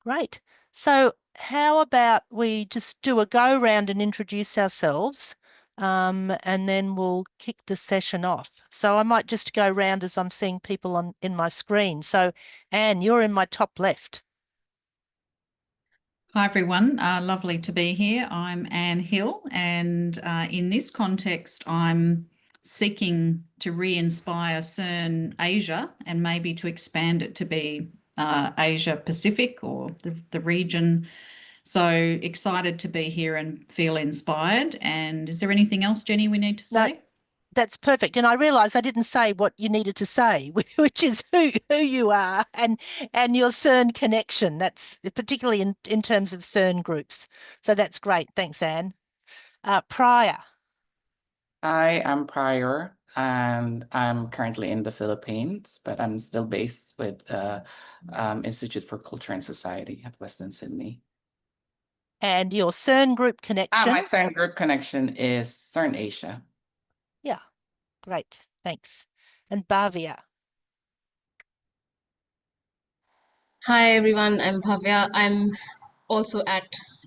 Great. So how about we just do a go round and introduce ourselves, and then we'll kick the session off. So I might just go round as I'm seeing people in my screen. So Anne, you're in my top left. Hi everyone, lovely to be here. I'm Anne Hill, and in this context I'm seeking to re-inspire CERN Asia and maybe to expand it to be Asia Pacific or the region. So excited to be here and feel inspired. And is there anything else, Jenny, we need to No, say? that's perfect. And I realised I didn't say what you needed to say, which is who you are and your CERN connection. That's particularly in terms of CERN groups. So that's great. Thanks, Anne. Prior. I am Prior, and I'm currently in the Philippines, but I'm still based with Institute for Culture and Society at Western Sydney. And your CERN group connection. My CERN group connection is CERN Asia. Yeah, great. Thanks. And Bhavya. Hi everyone, I'm Bhavya. I'm also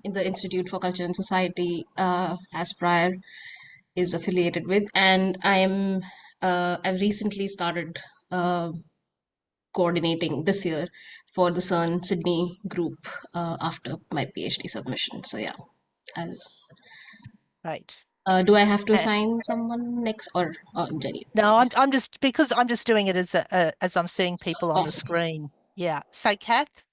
in the Institute for Culture and Society, as Prior is affiliated with, and I've recently started coordinating this year for the CERN Sydney group after my PhD submission. So yeah, I'll. Right. Do I have to assign someone next, or Jenny? No, I'm just doing it as I'm seeing people on the screen. Yeah. So Kath.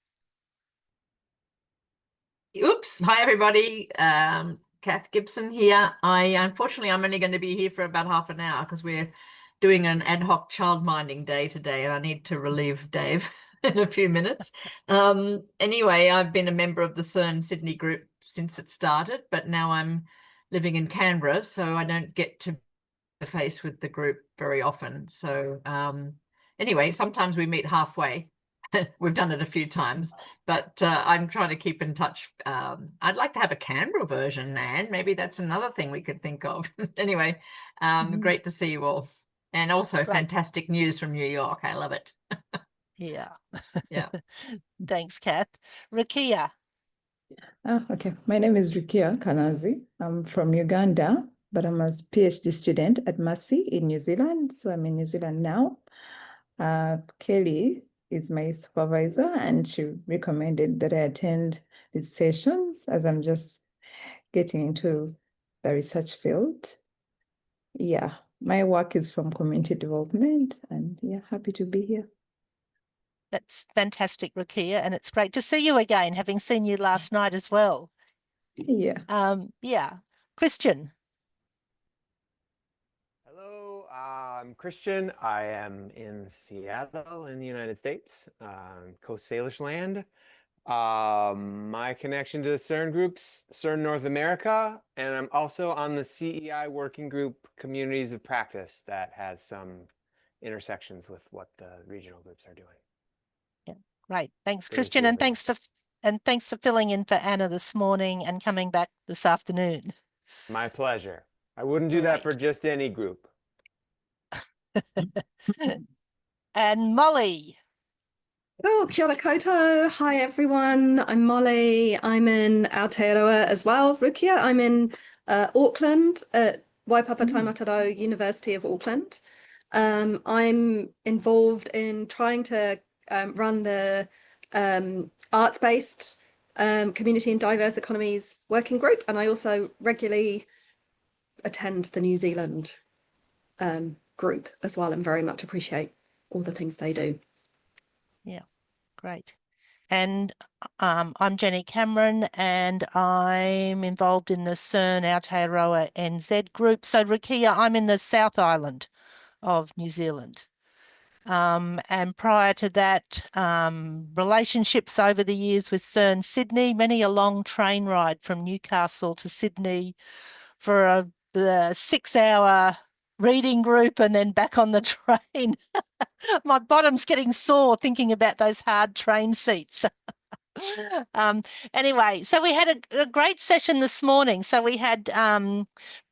Oops. Hi, everybody. Kath Gibson here. Unfortunately, I'm only going to be here for about half an hour because we're doing an ad hoc childminding day today, and I need to relieve Dave in a few minutes. Anyway, I've been a member of the CERN Sydney group since it started, but now I'm living in Canberra, so I don't get to face with the group very often. So anyway, sometimes we meet halfway. We've done it a few times, but I'm trying to keep in touch. I'd like to have a Canberra version, Anne. Maybe that's another thing we could think of. Anyway, great to see you all. And also fantastic news from New York. I love it. Yeah. Yeah. Thanks, Kath. Rukia. Okay. My name is Rukia Kanazi. I'm from Uganda, but I'm a PhD student at Massey in New Zealand. So I'm in New Zealand now. Kelly is my supervisor, and she recommended that I attend these sessions as I'm just getting into the research field. Yeah, my work is from community development, and yeah, happy to be here. That's fantastic, Rukia, and it's great to see you again, having seen you last night as well. Yeah. Yeah. Christian. Hello, I'm Christian. I am in Seattle in the United States, Coast Salish land. My connection to the CERN groups, CERN North America, and I'm also on the CEI working group Communities of Practice that has some intersections with what the regional groups are doing. Yeah, great. Thanks, Christian, and thanks for filling in for Anna this morning and coming back this afternoon. My pleasure. I wouldn't do that for just any group. And Molly. Oh, kia ora koutou. Hi, everyone. I'm Molly. I'm in Aotearoa as well. Rukia, I'm in Auckland at Waipapa Taumatarau University of Auckland. I'm involved in trying to run the arts-based community and diverse economies working group, and I also regularly attend the New Zealand group as well, and very much appreciate all the things they do. Yeah, great. And I'm Jenny Cameron, and I'm involved in the CERN Aotearoa NZ group. So Rukia, I'm in the South Island of New Zealand. And prior to that, relationships over the years with CERN Sydney, many a long train ride from Newcastle to Sydney for a 6-hour reading group and then back on the train. My bottom's getting sore thinking about those hard train seats. Anyway, so we had a great session this morning. So we had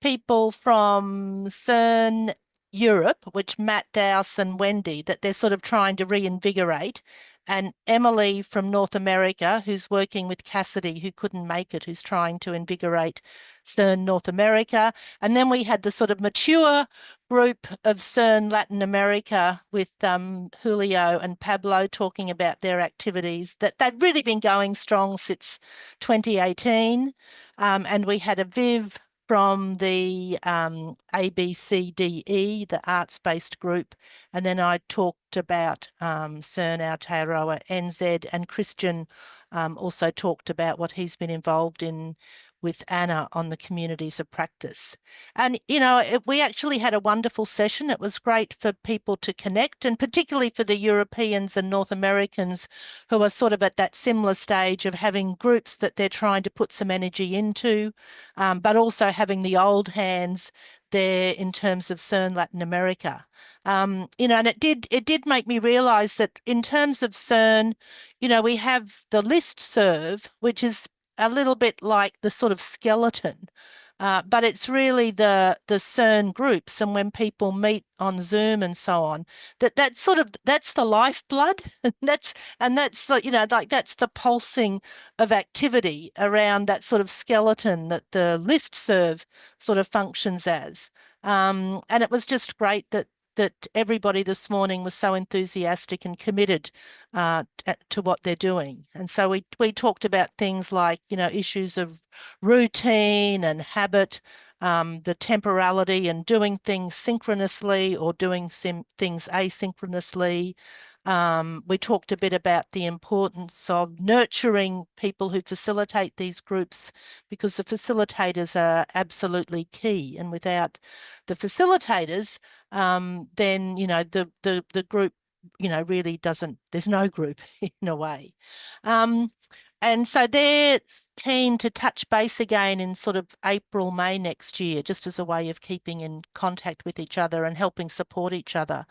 people from CERN Europe, which Matt Dowse and Wendy, that they're sort of trying to reinvigorate. and Emily from North America, who's working with Cassidy, who couldn't make it, who's trying to invigorate CERN North America. And then we had the sort of mature group of CERN Latin America with Julio and Pablo talking about their activities, that they've really been going strong since 2018. And we had a Viv from the ABCDE, the arts-based group. And then I talked about CERN Aotearoa NZ, and Christian also talked about what he's been involved in with Anna on the communities of practice. And, you know, we actually had a wonderful session. It was great for people to connect, and particularly for the Europeans and North Americans who are sort of at that similar stage of having groups that they're trying to put some energy into, but also having the old hands there in terms of CERN Latin America. You know, and it did make me realize that in terms of CERN, you know, we have the listserv, which is a little bit like the sort of skeleton, but it's really the CERN groups, and when people meet on Zoom and so on, that's the lifeblood, and that's you know, like that's the pulsing of activity around that sort of skeleton that the listserv sort of functions as. And it was just great that everybody this morning was so enthusiastic and committed to what they're doing. And so we talked about things like, you know, issues of routine and habit, the temporality and doing things synchronously or doing things asynchronously. We talked a bit about the importance of nurturing people who facilitate these groups, because the facilitators are absolutely key. And without the facilitators, then, you know, the group, you know, really doesn't, there's no group in a way. And so they're keen to touch base again in sort of April, May next year, just as a way of keeping in contact with each other and helping support each other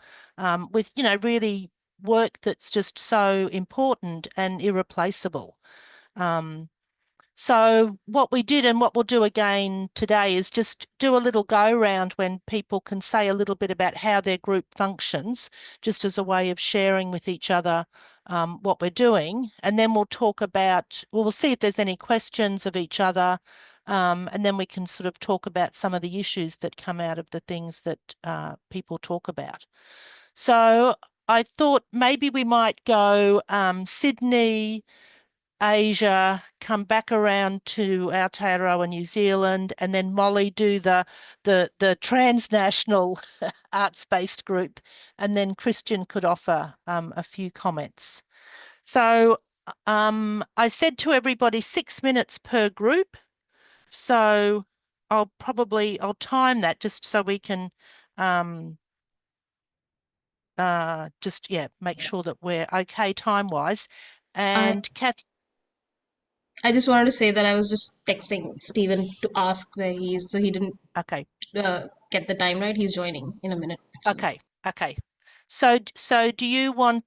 with, you know, really work that's just so important and irreplaceable. So what we did and what we'll do again today is just do a little go round when people can say a little bit about how their group functions, just as a way of sharing with each other what we're doing. And then we'll talk about, we'll see if there's any questions of each other. And then we can sort of talk about some of the issues that come out of the things that people talk about. So I thought maybe we might go Sydney, Asia, come back around to Aotearoa, New Zealand, and then Molly do the transnational arts-based group, and then Christian could offer a few comments. So I said to everybody 6 minutes per group. So I'll time that just so we can make sure that we're okay time-wise. And Kath. I just wanted to say that I was just texting Stephen to ask where he is, so he didn't get the time right. He's joining in a minute. So. Okay. So do you want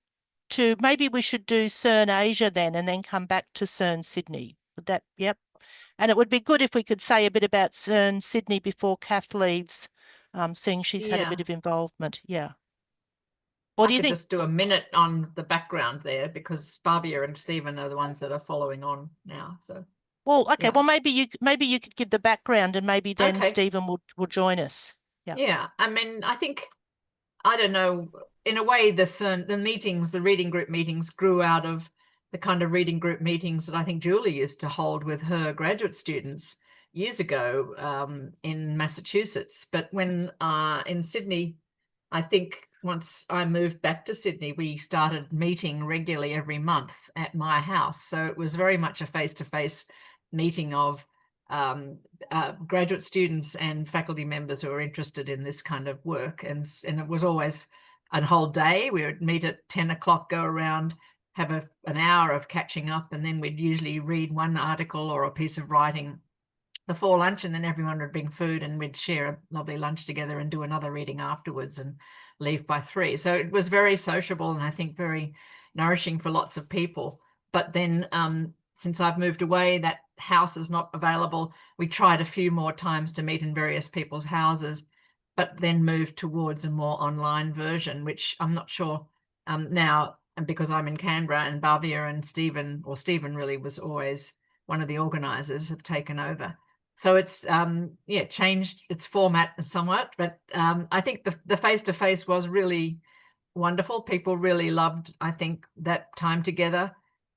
to, maybe we should do CERN Asia then, and then come back to CERN Sydney? Would that, yep. And it would be good if we could say a bit about CERN Sydney before Kath leaves, seeing she's had a bit of involvement. Yeah. Or do you think? Just do a minute on the background there, because Barbia and Stephen are the ones that are following on now. So. Well, okay. Yeah. Well, maybe you could give the background, and maybe then Stephen will join us. Yeah. Yeah. I mean, I think, I don't know, in a way, the meetings, the reading group meetings, grew out of the kind of reading group meetings that I think Julie used to hold with her graduate students years ago in Massachusetts. But when in Sydney, I think once I moved back to Sydney, we started meeting regularly every month at my house. So it was very much a face-to-face meeting of graduate students and faculty members who are interested in this kind of work. And it was always a whole day. We would meet at 10 o'clock, go around, have an hour of catching up, and then we'd usually read one article or a piece of writing before lunch, and then everyone would bring food and we'd share a lovely lunch together and do another reading afterwards and leave by 3. So it was very sociable and I think very nourishing for lots of people. But then since I've moved away, that house is not available. We tried a few more times to meet in various people's houses, but then moved towards a more online version, which I'm not sure now and because I'm in Canberra, and Bhavya and Stephen really was always one of the organisers, have taken over. So it's yeah, changed its format somewhat, but I think the face-to-face was really wonderful. People really loved, I think, that time together.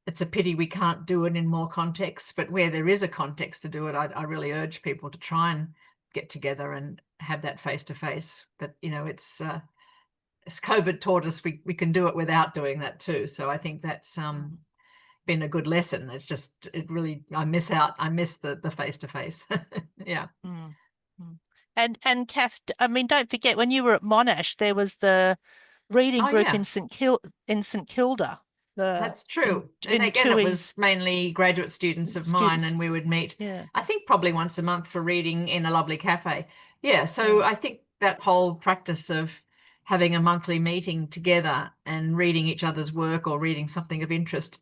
It's a pity we can't do it in more contexts, but where there is a context to do it, I really urge people to try and get together and have that face-to-face. But you know, it's as COVID taught us, we can do it without doing that too. So I think that's been a good lesson. It's just, it really, I miss the face-to-face. Yeah. And Kath, I mean, don't forget, when you were at Monash, there was the reading group yeah. in St Kilda. That's true. In And again, it was Tui's mainly graduate students of mine, and we would meet, I think, probably once a month for reading in a lovely cafe. Yeah, so I think that whole practice of having a monthly meeting together and reading each other's work or reading something of interest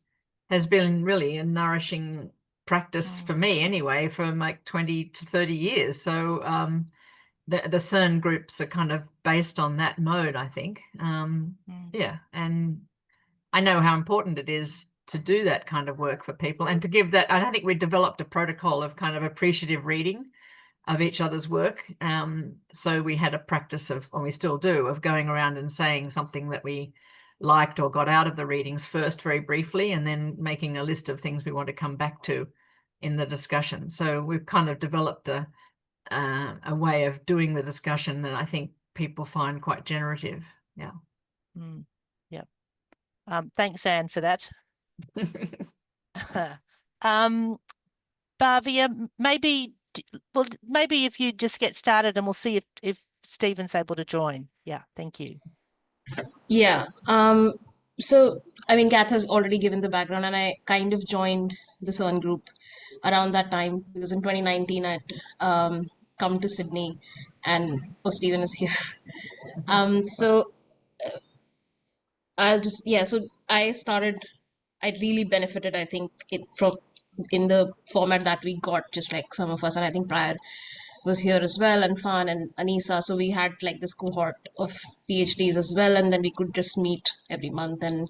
has been really a nourishing practice for me anyway, for like 20 to 30 years. So the CERN groups are kind of based on that mode, I think. Yeah, and I know how important it is to do that kind of work for people, and to give that. I think we developed a protocol of kind of appreciative reading of each other's work. So we had a practice of, and we still do, of going around and saying something that we liked or got out of the readings first, very briefly, and then making a list of things we want to come back to in the discussion. So we've kind of developed a way of doing the discussion that I think people find quite generative. Yeah. Yeah. Thanks, Anne, for that. Bhavya, maybe if you just get started, and we'll see if Stephen's able to join. Yeah, thank you. Yeah. So, I mean, Kath has already given the background, and I kind of joined the CERN group around that time, because in 2019 I'd come to Sydney, and Stephen is here. So I'll just, yeah, so I really benefited, I think, in the format that we got, just like some of us, and I think Prior was here as well, and Fan and Anisa. So we had like this cohort of PhDs as well, and then we could just meet every month, and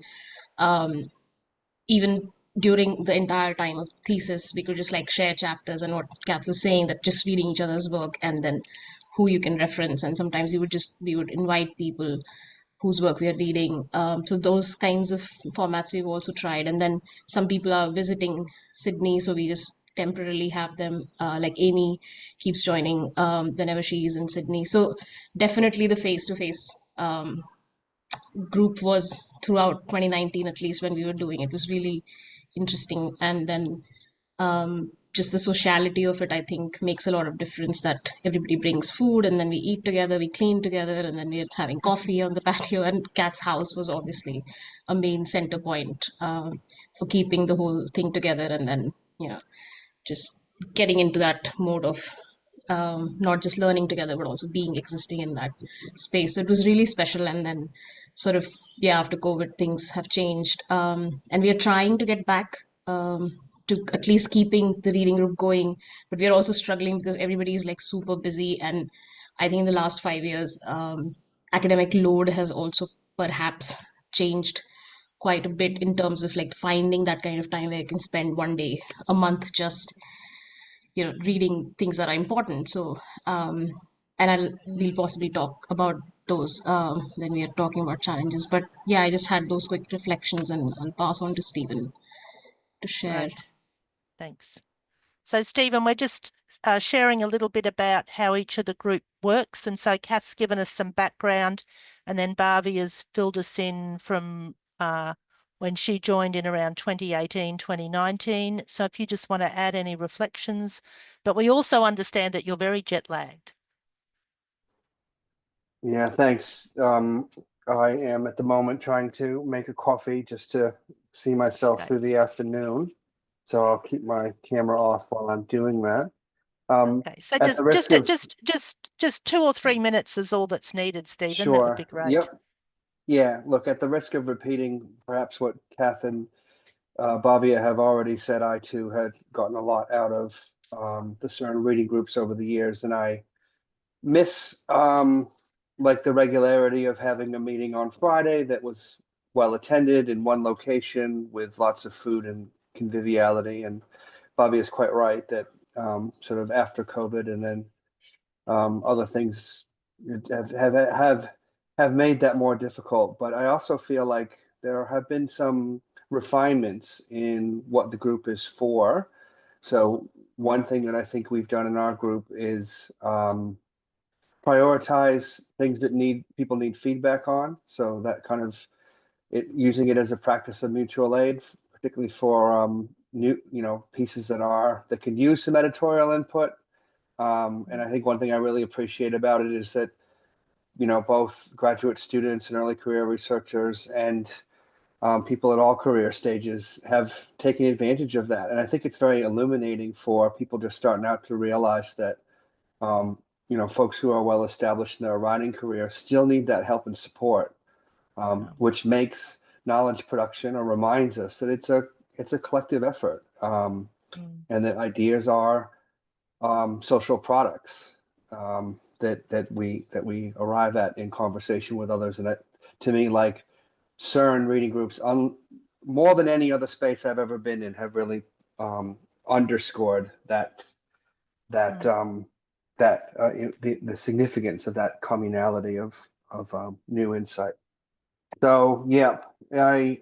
even during the entire time of thesis, we could just like share chapters, and what Kath was saying, that just reading each other's work and then who you can reference. And sometimes we would invite people whose work we are reading. So those kinds of formats we've also tried. And then some people are visiting Sydney, so we just temporarily have them, like Amy keeps joining whenever she is in Sydney. So definitely the face-to-face group was throughout 2019, at least when we were doing it, was really interesting. And then just the sociality of it, I think, makes a lot of difference, that everybody brings food, and then we eat together, we clean together, and then we're having coffee on the patio. And Kat's house was obviously a main center point for keeping the whole thing together, and then, you know, just getting into that mode of not just learning together, but also existing in that space. So it was really special. And then sort of, yeah, after COVID, things have changed. And we are trying to get back to at least keeping the reading group going, but we are also struggling because everybody is like super busy. And I think in the last 5 years, academic load has also perhaps changed quite a bit, in terms of like finding that kind of time where you can spend one day a month just, you know, reading things that are important. So and we'll possibly talk about those when we are talking about challenges. But yeah, I just had those quick reflections, and I'll pass on to Stephen to share. Right. Thanks. So Stephen, we're just sharing a little bit about how each of the group works. And so Kath's given us some background, and then Barbie has filled us in from when she joined in around 2018, 2019. So if you just want to add any reflections, but we also understand that you're very jet lagged. Yeah, thanks. I am at the moment trying to make a coffee just to see myself through the afternoon. So I'll keep my camera off while I'm doing that. Okay, so just 2 or 3 minutes is all that's needed, Stephen. Sure. That would be great. Yep. Yeah, look, at the risk of repeating perhaps what Kath and Bhavya have already said, I too had gotten a lot out of the CERN reading groups over the years, and I miss like the regularity of having a meeting on Friday that was well attended in one location with lots of food and conviviality. And Bobby is quite right that sort of after COVID and then other things have made that more difficult. But I also feel like there have been some refinements in what the group is for. So one thing that I think we've done in our group is prioritize things that people need feedback on. So that kind of using it as a practice of mutual aid, particularly for new pieces that can use some editorial input. And I think one thing I really appreciate about it is that both graduate students and early career researchers and people at all career stages have taken advantage of that. And I think it's very illuminating for people just starting out to realize that folks who are well established in their writing career still need that help and support, which makes knowledge production or reminds us that it's a collective effort, and that ideas are social products that we arrive at in conversation with others. And that, to me, like CERN reading groups, more than any other space I've ever been in, have really underscored the significance of that communality of new insight. So yeah, I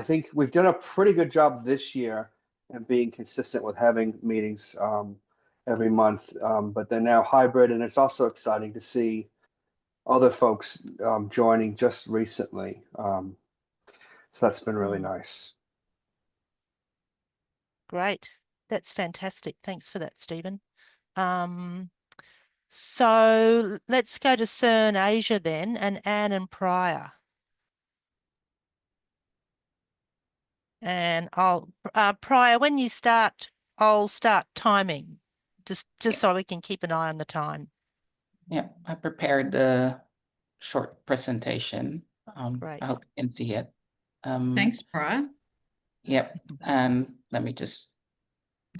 think we've done a pretty good job this year in being consistent with having meetings every month, but they're now hybrid, and it's also exciting to see other folks joining just recently. So that's been really nice. Great. That's fantastic. Thanks for that, Stephen. So let's go to CERN Asia then, and Anne and Prior. And Prior, when you start, I'll start timing, just so we can keep an eye on the time. Yeah, I prepared the short presentation. Great. I hope you can see it. Thanks, Prior. Yep, and let me just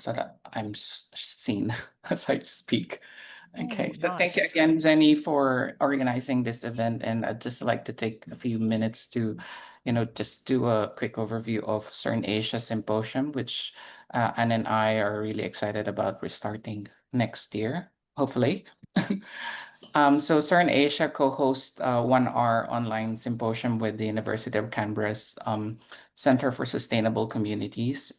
so that I'm seen as I speak. Okay, so thank you Nice. again, Jenny, for organizing this event. And I'd just like to take a few minutes to, just do a quick overview of CERN Asia Symposium, which Anne and I are really excited about restarting next year, hopefully. So CERN Asia co-hosts a 1-hour online symposium with the University of Canberra's Center for Sustainable Communities.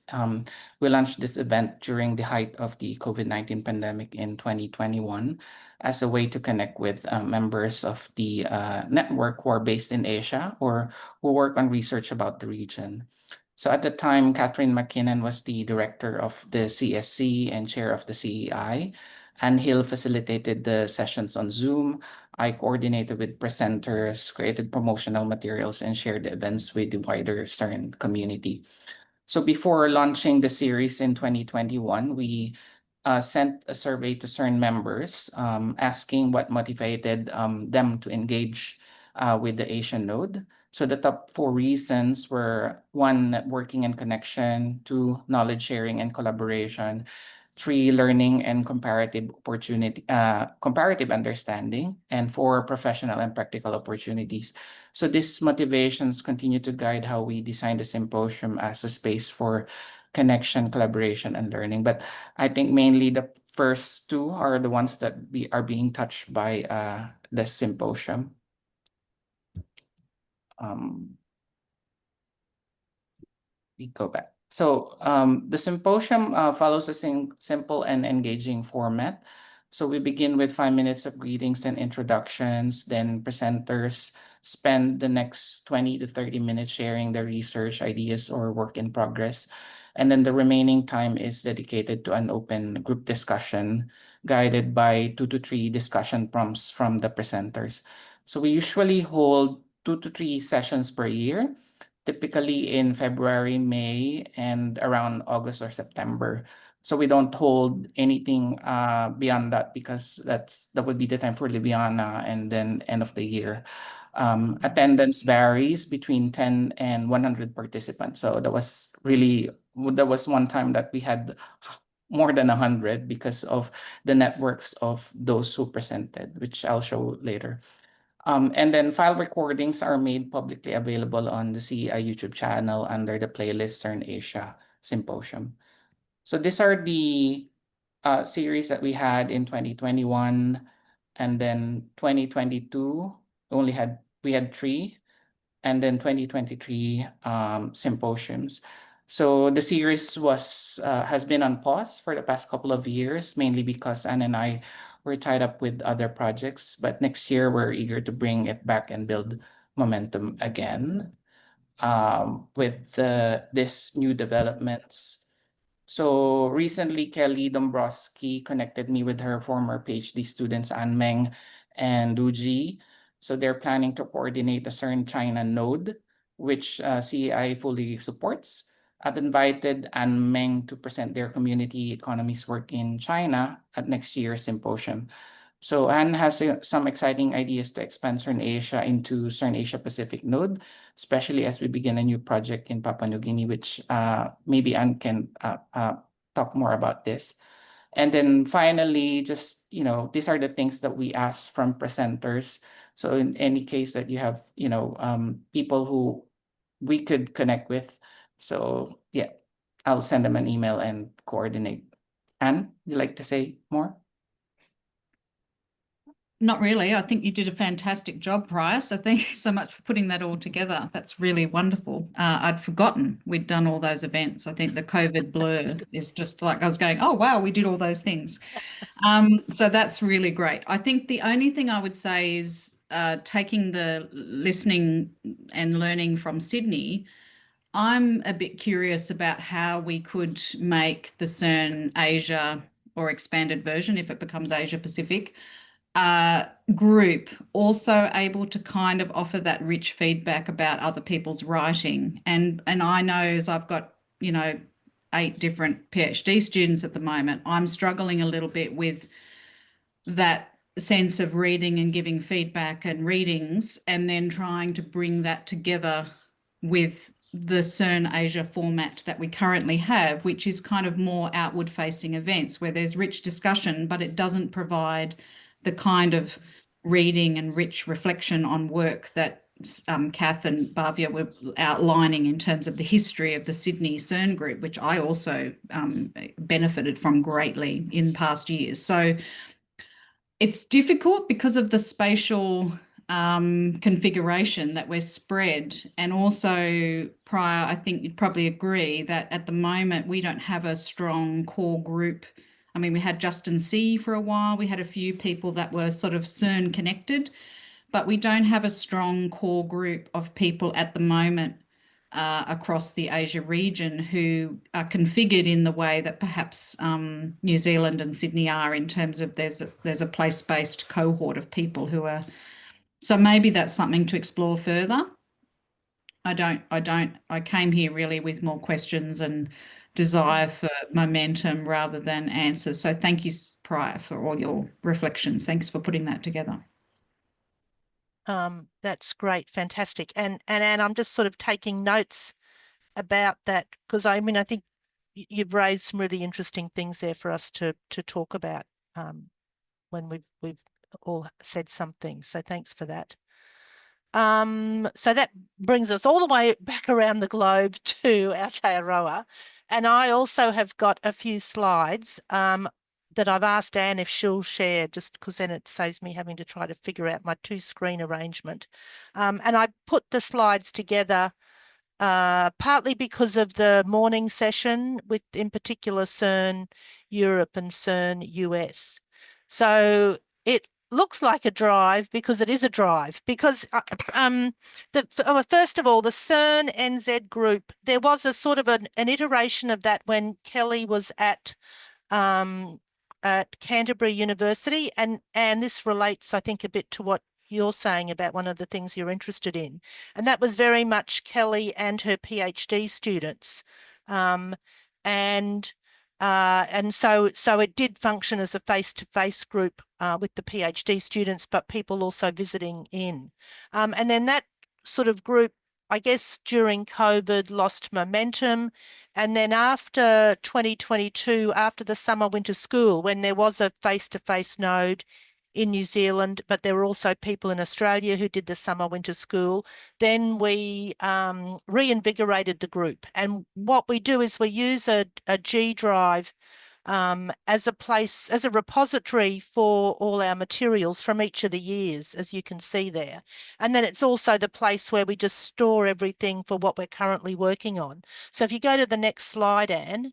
We launched this event during the height of the COVID-19 pandemic in 2021 as a way to connect with members of the network who are based in Asia or who work on research about the region. So at the time, Catherine McKinnon was the director of the CSC and chair of the CEI. Anne Hill facilitated the sessions on Zoom. I coordinated with presenters, created promotional materials, and shared the events with the wider CERN community. So before launching the series in 2021, we sent a survey to CERN members asking what motivated them to engage with the Asian node. So the top 4 reasons were 1, networking and connection, 2, knowledge sharing and collaboration, 3, learning and comparative understanding, and 4, professional and practical opportunities. So these motivations continue to guide how we design the symposium as a space for connection, collaboration, and learning. But I think mainly the first 2 are the ones that are being touched by the symposium. We go back. So the symposium follows a simple and engaging format. So we begin with 5 minutes of greetings and introductions. Then presenters spend the next 20 to 30 minutes sharing their research ideas or work in progress. And then the remaining time is dedicated to an open group discussion guided by 2 to 3 discussion prompts from the presenters. So we usually hold 2 to 3 sessions per year, typically in February, May, and around August or September. So we don't hold anything beyond that because that would be the time for Libiana and then end of the year. Attendance varies between 10 and 100 participants. So that was one time that we had more than 100 because of the networks of those who presented, which I'll show later. And then file recordings are made publicly available on the CEI YouTube channel under the playlist CERN Asia Symposium. So these are the series that we had in 2021, and then 2022 we had 3, and then 2023 symposiums. So the series has been on pause for the past couple of years, mainly because Anne and I were tied up with other projects. But next year we're eager to bring it back and build momentum again with this new developments. So recently, Kelly Dombrowski connected me with her former PhD students, An Meng and Duji. So they're planning to coordinate a CERN China node, which CEI fully supports. I've invited An Meng to present their community economies work in China at next year's symposium. So Anne has some exciting ideas to expand CERN Asia into CERN Asia Pacific node, especially as we begin a new project in Papua New Guinea, which maybe Anne can talk more about this. And then finally, just, these are the things that we ask from presenters. So in any case that you have, people who we could connect with. So yeah, I'll send them an email and coordinate. Anne, you like to say more? Not really. I think you did a fantastic job, Prior. So thank you so much for putting that all together. That's really wonderful. I'd forgotten we'd done all those events. I think the COVID blur is just like I was going, oh, wow, we did all those things. So that's really great. I think the only thing I would say is taking the listening and learning from Sydney, I'm a bit curious about how we could make the CERN Asia or expanded version, if it becomes Asia Pacific, group also able to kind of offer that rich feedback about other people's writing. And I know, as I've got, 8 different PhD students at the moment, I'm struggling a little bit with that sense of reading and giving feedback and readings, and then trying to bring that together with the CERN Asia format that we currently have, which is kind of more outward facing events where there's rich discussion, but it doesn't provide the kind of reading and rich reflection on work that Kath and Bhavya were outlining in terms of the history of the Sydney CERN group, which I also benefited from greatly in past years. So it's difficult because of the spatial configuration that we're spread. And also, Prior, I think you'd probably agree that at the moment we don't have a strong core group. I mean, we had Justin C for a while. We had a few people that were sort of CERN connected, but we don't have a strong core group of people at the moment across the Asia region who are configured in the way that perhaps New Zealand and Sydney are, in terms of there's a place-based cohort of people who are. So maybe that's something to explore further. I came here really with more questions and desire for momentum rather than answers. So thank you, Prior, for all your reflections. Thanks for putting that together. That's great, fantastic. And Anne, I'm just sort of taking notes about that, because I mean, I think you've raised some really interesting things there for us to talk about when we've all said something. So thanks for that. So that brings us all the way back around the globe to Aotearoa. And I also have got a few slides that I've asked Anne if she'll share, just because then it saves me having to try to figure out my 2-screen arrangement. And I put the slides together partly because of the morning session with, in particular, CERN Europe and CERN US. So it looks like a drive because it is a drive, because first of all, the CERN NZ group, there was a sort of an iteration of that when Kelly was at Canterbury University, and this relates, I think, a bit to what you're saying about one of the things you're interested in, and that was very much Kelly and her PhD students, and so it did function as a face-to-face group with the PhD students, but people also visiting in, and then that sort of group, I guess, during COVID lost momentum. And then after 2022, after the summer winter school, when there was a face-to-face node in New Zealand, but there were also people in Australia who did the summer winter school. Then we reinvigorated the group. And what we do is we use a G drive as a place, as a repository for all our materials from each of the years, as you can see there. And then it's also the place where we just store everything for what we're currently working on. So if you go to the next slide, Anne,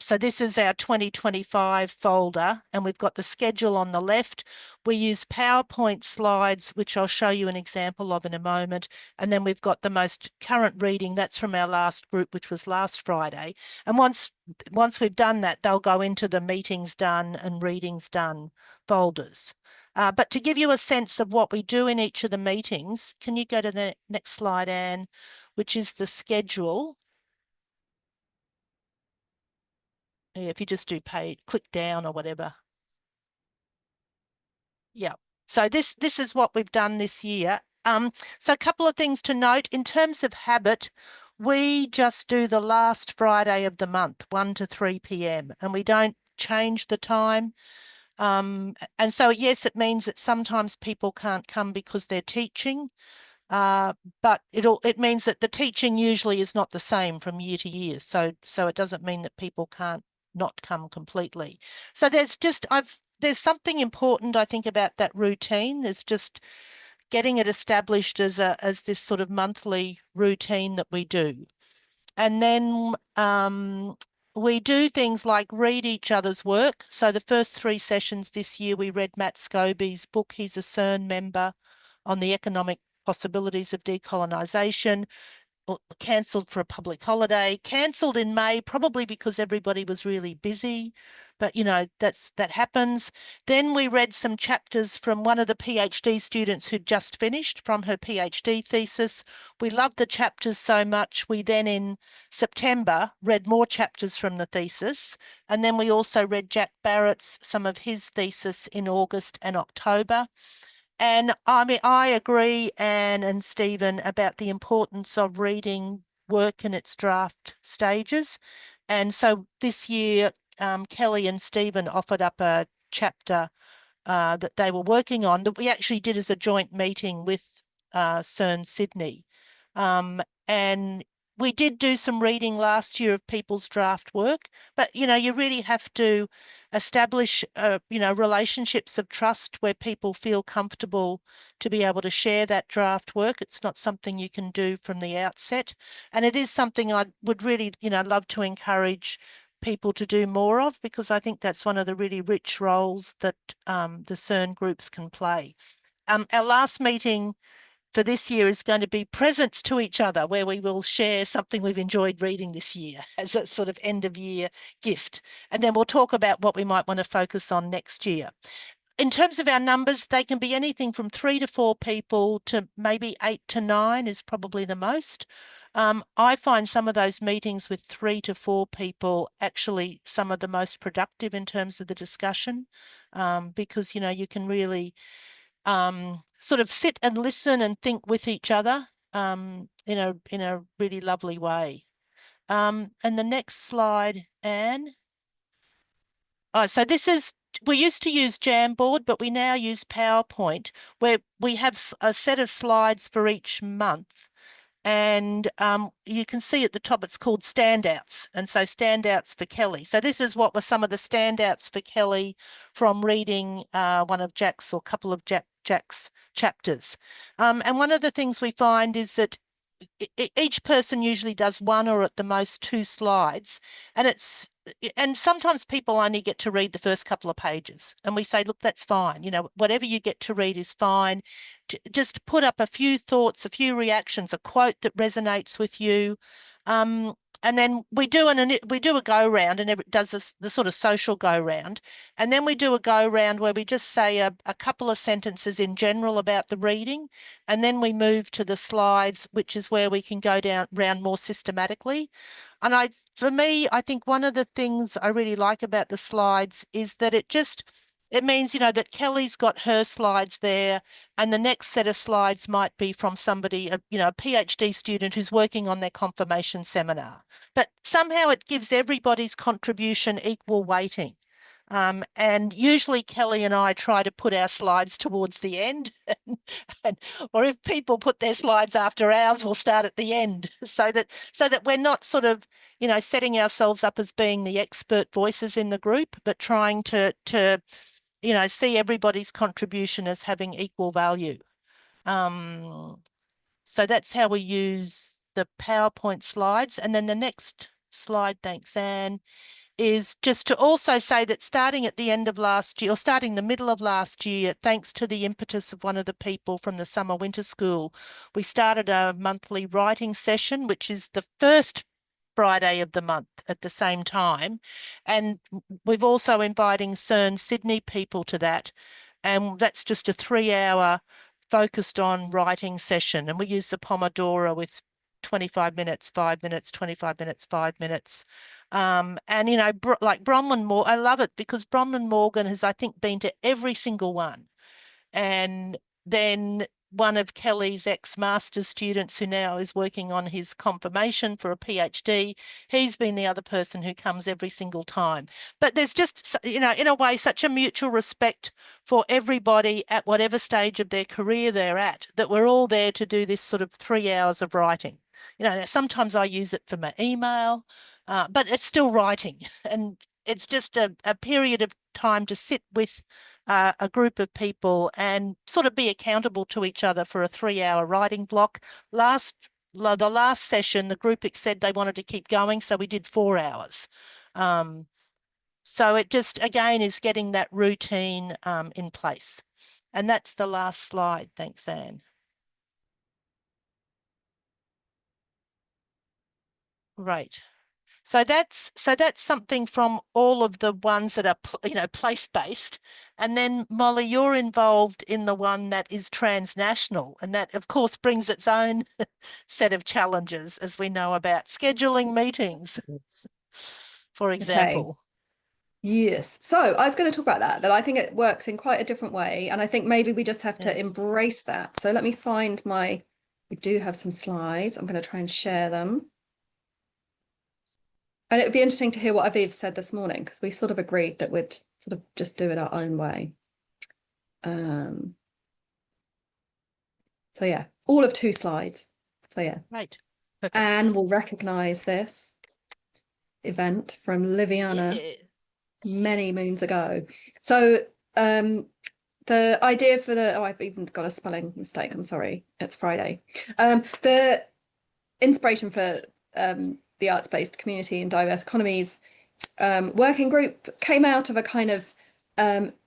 so this is our 2025 folder, and we've got the schedule on the left. We use PowerPoint slides, which I'll show you an example of in a moment. And then we've got the most current reading. That's from our last group, which was last Friday. And once we've done that, they'll go into the meetings done and readings done folders. But to give you a sense of what we do in each of the meetings, can you go to the next slide, Anne, which is the schedule. If you just do click down or whatever. Yeah. So this is what we've done this year. So a couple of things to note in terms of habit. We just do the last Friday of the month, 1 to 3 p.m. and we don't change the time. And so yes, it means that sometimes people can't come because they're teaching. But it means that the teaching usually is not the same from year to year. So it doesn't mean that people can't not come completely. So there's something important, I think, about that routine. There's just getting it established as this sort of monthly routine that we do. And then we do things like read each other's work. So the first 3 sessions this year, we read Matt Scobie's book. He's a CERN member, on the economic possibilities of decolonisation. Cancelled for a public holiday, cancelled in May, probably because everybody was really busy, but you know, that happens. Then we read some chapters from one of the PhD students who'd just finished from her PhD thesis. We loved the chapters so much, we then in September read more chapters from the thesis, and then we also read Jack Barrett's, some of his thesis in August and October. And I mean, I agree, Anne and Stephen, about the importance of reading work in its draft stages. And so this year, Kelly and Stephen offered up a chapter that they were working on that we actually did as a joint meeting with CERN Sydney. And we did do some reading last year of people's draft work, but you know, you really have to establish relationships of trust where people feel comfortable to be able to share that draft work. It's not something you can do from the outset, and it is something I would really love to encourage people to do more of, because I think that's one of the really rich roles that the CERN groups can play. Our last meeting for this year is going to be presents to each other, where we will share something we've enjoyed reading this year as a sort of end of year gift. And then we'll talk about what we might want to focus on next year. In terms of our numbers, they can be anything from 3 to 4 people to maybe 8 to 9 is probably the most. I find some of those meetings with 3 to 4 people actually some of the most productive in terms of the discussion, because you can really sort of sit and listen and think with each other in a really lovely way. And the next slide, Anne. Oh, so we used to use Jamboard, but we now use PowerPoint, where we have a set of slides for each month. And you can see at the top, it's called standouts. And so standouts for Kelly. So this is what were some of the standouts for Kelly from reading one of Jack's or a couple of Jack's chapters. And one of the things we find is that each person usually does 1 or at the most 2 slides, and sometimes people only get to read the first couple of pages, and we say, look, that's fine, whatever you get to read is fine. Just put up a few thoughts, a few reactions, a quote that resonates with you, and then we do a go round, and it does the sort of social go round, and then we do a go round where we just say a couple of sentences in general about the reading, and then we move to the slides, which is where we can go round more systematically. And for me, I think one of the things I really like about the slides is that it means, that Kelly's got her slides there, and the next set of slides might be from somebody, a PhD student who's working on their confirmation seminar. But somehow it gives everybody's contribution equal weighting. And usually Kelly and I try to put our slides towards the end, or if people put their slides after ours, we'll start at the end, so that we're not sort of, setting ourselves up as being the expert voices in the group, but trying to see everybody's contribution as having equal value. So that's how we use the PowerPoint slides. And then the next slide, thanks, Anne, is just to also say that starting at the end of last year, or starting the middle of last year, thanks to the impetus of one of the people from the summer winter school, we started a monthly writing session, which is the first Friday of the month at the same time. And we've also inviting CERN Sydney people to that. And that's just a 3-hour focused on writing session. And we use the Pomodoro with 25 minutes, 5 minutes, 25 minutes, 5 minutes. And, like Bronwyn Morgan, I love it because Bronwyn Morgan has, I think, been to every single one. And then one of Kelly's ex-master's students who now is working on his confirmation for a PhD, he's been the other person who comes every single time. But there's just, in a way, such a mutual respect for everybody at whatever stage of their career they're at, that we're all there to do this sort of 3 hours of writing. Sometimes I use it for my email, but it's still writing. And it's just a period of time to sit with a group of people and sort of be accountable to each other for a 3-hour writing block. The last session, the group said they wanted to keep going, so we did 4 hours. So it just, again, is getting that routine in place. And that's the last slide. Thanks, Anne. Right. So that's something from all of the ones that are, place-based. And then, Molly, you're involved in the one that is transnational. And that, of course, brings its own set of challenges, as we know about scheduling meetings, for example. Yes. So I was going to talk about that I think it works in quite a different way. And I think maybe we just have to embrace that. So let me find we do have some slides. I'm going to try and share them. And it would be interesting to hear what Aviv said this morning, because we sort of agreed that we'd sort of just do it our own way. So yeah, all of 2 slides. So yeah. Right. Okay. Anne will recognize this event from Liviana many moons ago. So the idea for I've even got a spelling mistake. I'm sorry. It's Friday. The inspiration for the arts-based community and diverse economies working group came out of a kind of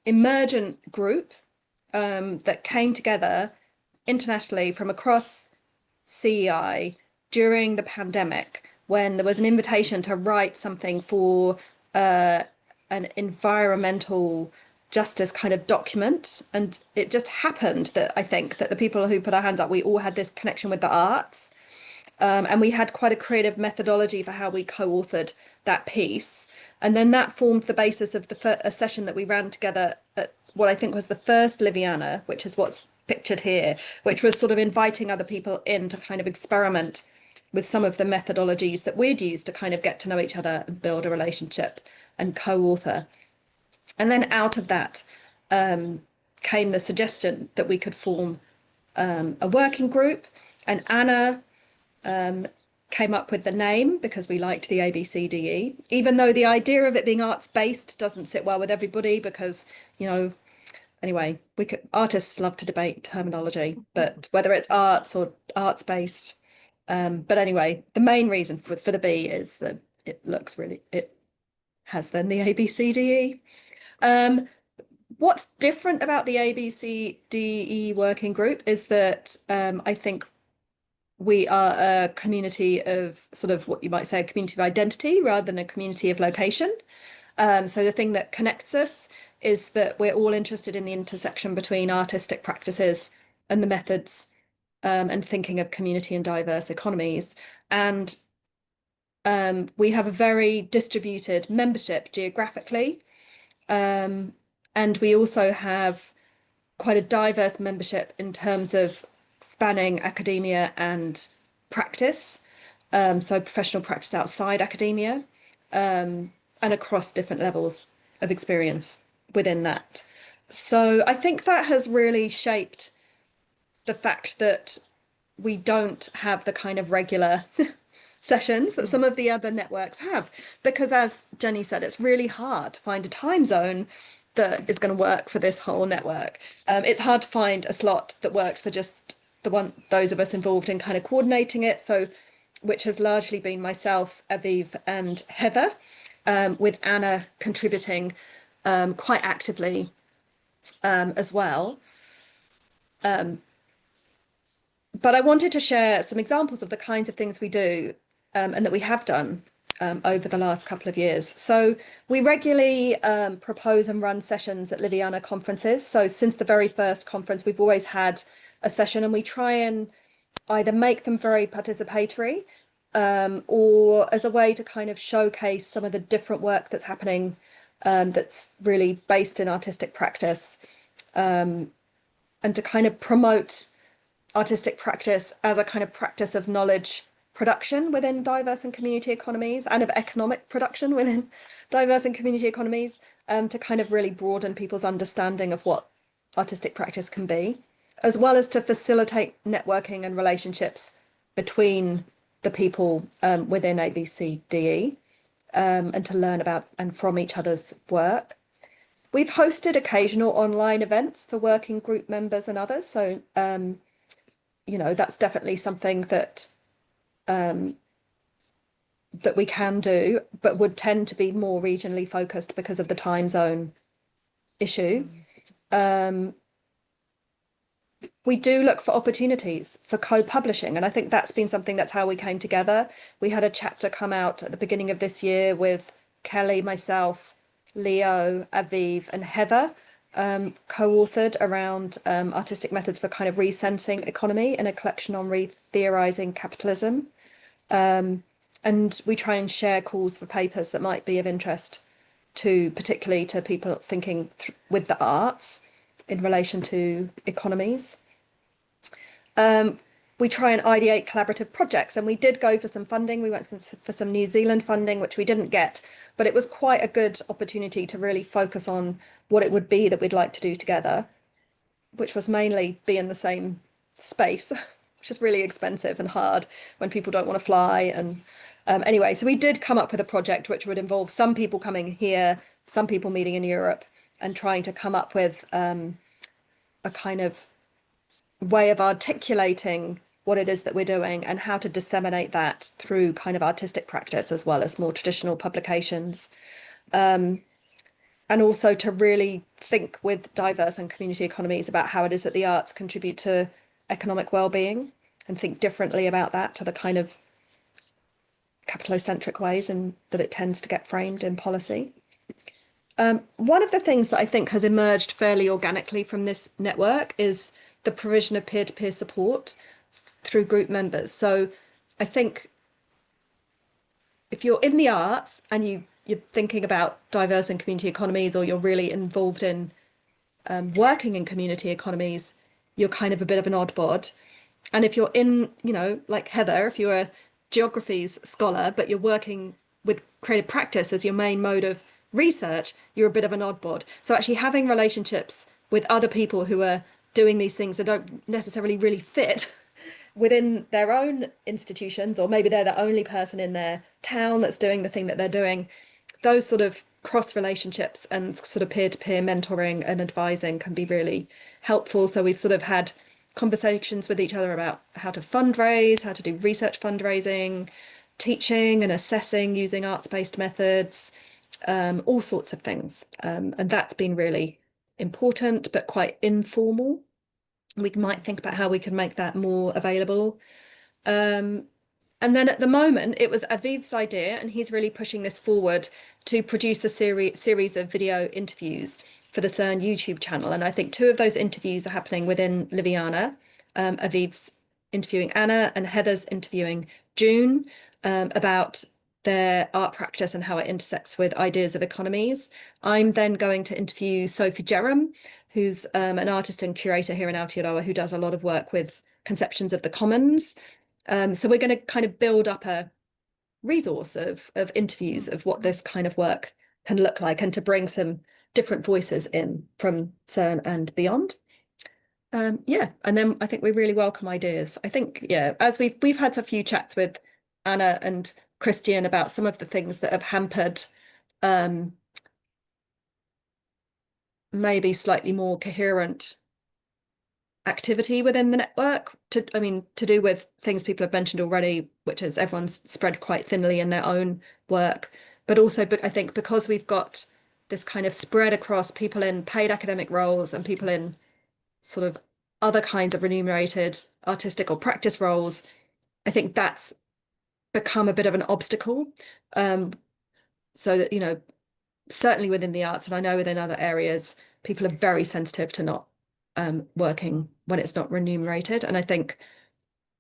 emergent group that came together internationally from across CEI during the pandemic, when there was an invitation to write something for an environmental justice kind of document. And it just happened that I think that the people who put our hands up, we all had this connection with the arts. And we had quite a creative methodology for how we co-authored that piece. And then that formed the basis of a session that we ran together at what I think was the first Liviana, which is what's pictured here, which was sort of inviting other people in to kind of experiment with some of the methodologies that we'd used to kind of get to know each other and build a relationship and co-author. And then out of that came the suggestion that we could form a working group. And Anna came up with the name because we liked the ABCDE, even though the idea of it being arts-based doesn't sit well with everybody, because, anyway, artists love to debate terminology, but whether it's arts or arts-based. But anyway, the main reason for the B is that it has then the ABCDE. What's different about the ABCDE working group is that I think we are a community of sort of what you might say a community of identity rather than a community of location. So the thing that connects us is that we're all interested in the intersection between artistic practices and the methods and thinking of community and diverse economies. And we have a very distributed membership geographically. And we also have quite a diverse membership in terms of spanning academia and practice, so professional practice outside academia, and across different levels of experience within that. So I think that has really shaped the fact that we don't have the kind of regular sessions that some of the other networks have, because as Jenny said, it's really hard to find a time zone that is going to work for this whole network. It's hard to find a slot that works for just those of us involved in kind of coordinating it. So, which has largely been myself, Aviv, and Heather, with Anna contributing quite actively as well. But I wanted to share some examples of the kinds of things we do and that we have done over the last couple of years. So we regularly propose and run sessions at Liviana conferences. So since the very first conference, we've always had a session, and we try and either make them very participatory or as a way to kind of showcase some of the different work that's happening that's really based in artistic practice, and to kind of promote artistic practice as a kind of practice of knowledge production within diverse and community economies, and of economic production within diverse and community economies, to kind of really broaden people's understanding of what artistic practice can be, as well as to facilitate networking and relationships between the people within ABCDE, and to learn about and from each other's work. We've hosted occasional online events for working group members and others. So, you know, that's definitely something that that we can do, but would tend to be more regionally focused because of the time zone issue. We do look for opportunities for co-publishing, and I think that's been something that's how we came together. We had a chapter come out at the beginning of this year with Kelly, myself, Leo, Aviv, and Heather, co-authored around artistic methods for kind of resensing economy, in a collection on re-theorizing capitalism. And we try and share calls for papers that might be of interest to, particularly to people thinking with the arts in relation to economies. We try and ideate collaborative projects, and we did go for some funding. We went for some New Zealand funding, which we didn't get, but it was quite a good opportunity to really focus on what it would be that we'd like to do together, which was mainly be in the same space, which is really expensive and hard when people don't want to fly. And anyway, so we did come up with a project which would involve some people coming here, some people meeting in Europe, and trying to come up with a kind of way of articulating what it is that we're doing and how to disseminate that through kind of artistic practice as well as more traditional publications. And also to really think with diverse and community economies about how it is that the arts contribute to economic well-being, and think differently about that to the kind of capitalocentric ways and that it tends to get framed in policy. One of the things that I think has emerged fairly organically from this network is the provision of peer-to-peer support through group members. So I think if you're in the arts and you're thinking about diverse and community economies, or you're really involved in working in community economies, you're kind of a bit of an oddbod. And if you're in, you know, like Heather, if you're a geographies scholar, but you're working with creative practice as your main mode of research, you're a bit of an oddbod. So actually having relationships with other people who are doing these things that don't necessarily really fit within their own institutions, or maybe they're the only person in their town that's doing the thing that they're doing, those sort of cross relationships and sort of peer-to-peer mentoring and advising can be really helpful. So we've sort of had conversations with each other about how to fundraise, how to do research fundraising, teaching and assessing using arts-based methods, all sorts of things. And that's been really important, but quite informal. We might think about how we can make that more available. And then at the moment, it was Aviv's idea, and he's really pushing this forward, to produce a series of video interviews for the CERN YouTube channel. And I think 2 of those interviews are happening within Liviana. Aviv's interviewing Anna, and Heather's interviewing June, about their art practice and how it intersects with ideas of economies. I'm then going to interview Sophie Jerram, who's an artist and curator here in Aotearoa, who does a lot of work with conceptions of the commons. So we're going to kind of build up a resource of interviews of what this kind of work can look like, and to bring some different voices in from CERN and beyond. Yeah, and then I think we really welcome ideas. I think, yeah, as we've had a few chats with Anna and Christian about some of the things that have hampered maybe slightly more coherent activity within the network, to do with things people have mentioned already, which is everyone's spread quite thinly in their own work, but also I think because we've got this kind of spread across people in paid academic roles and people in sort of other kinds of remunerated artistic or practice roles, I think that's become a bit of an obstacle. So that, certainly within the arts, and I know within other areas, people are very sensitive to not working when it's not remunerated. And I think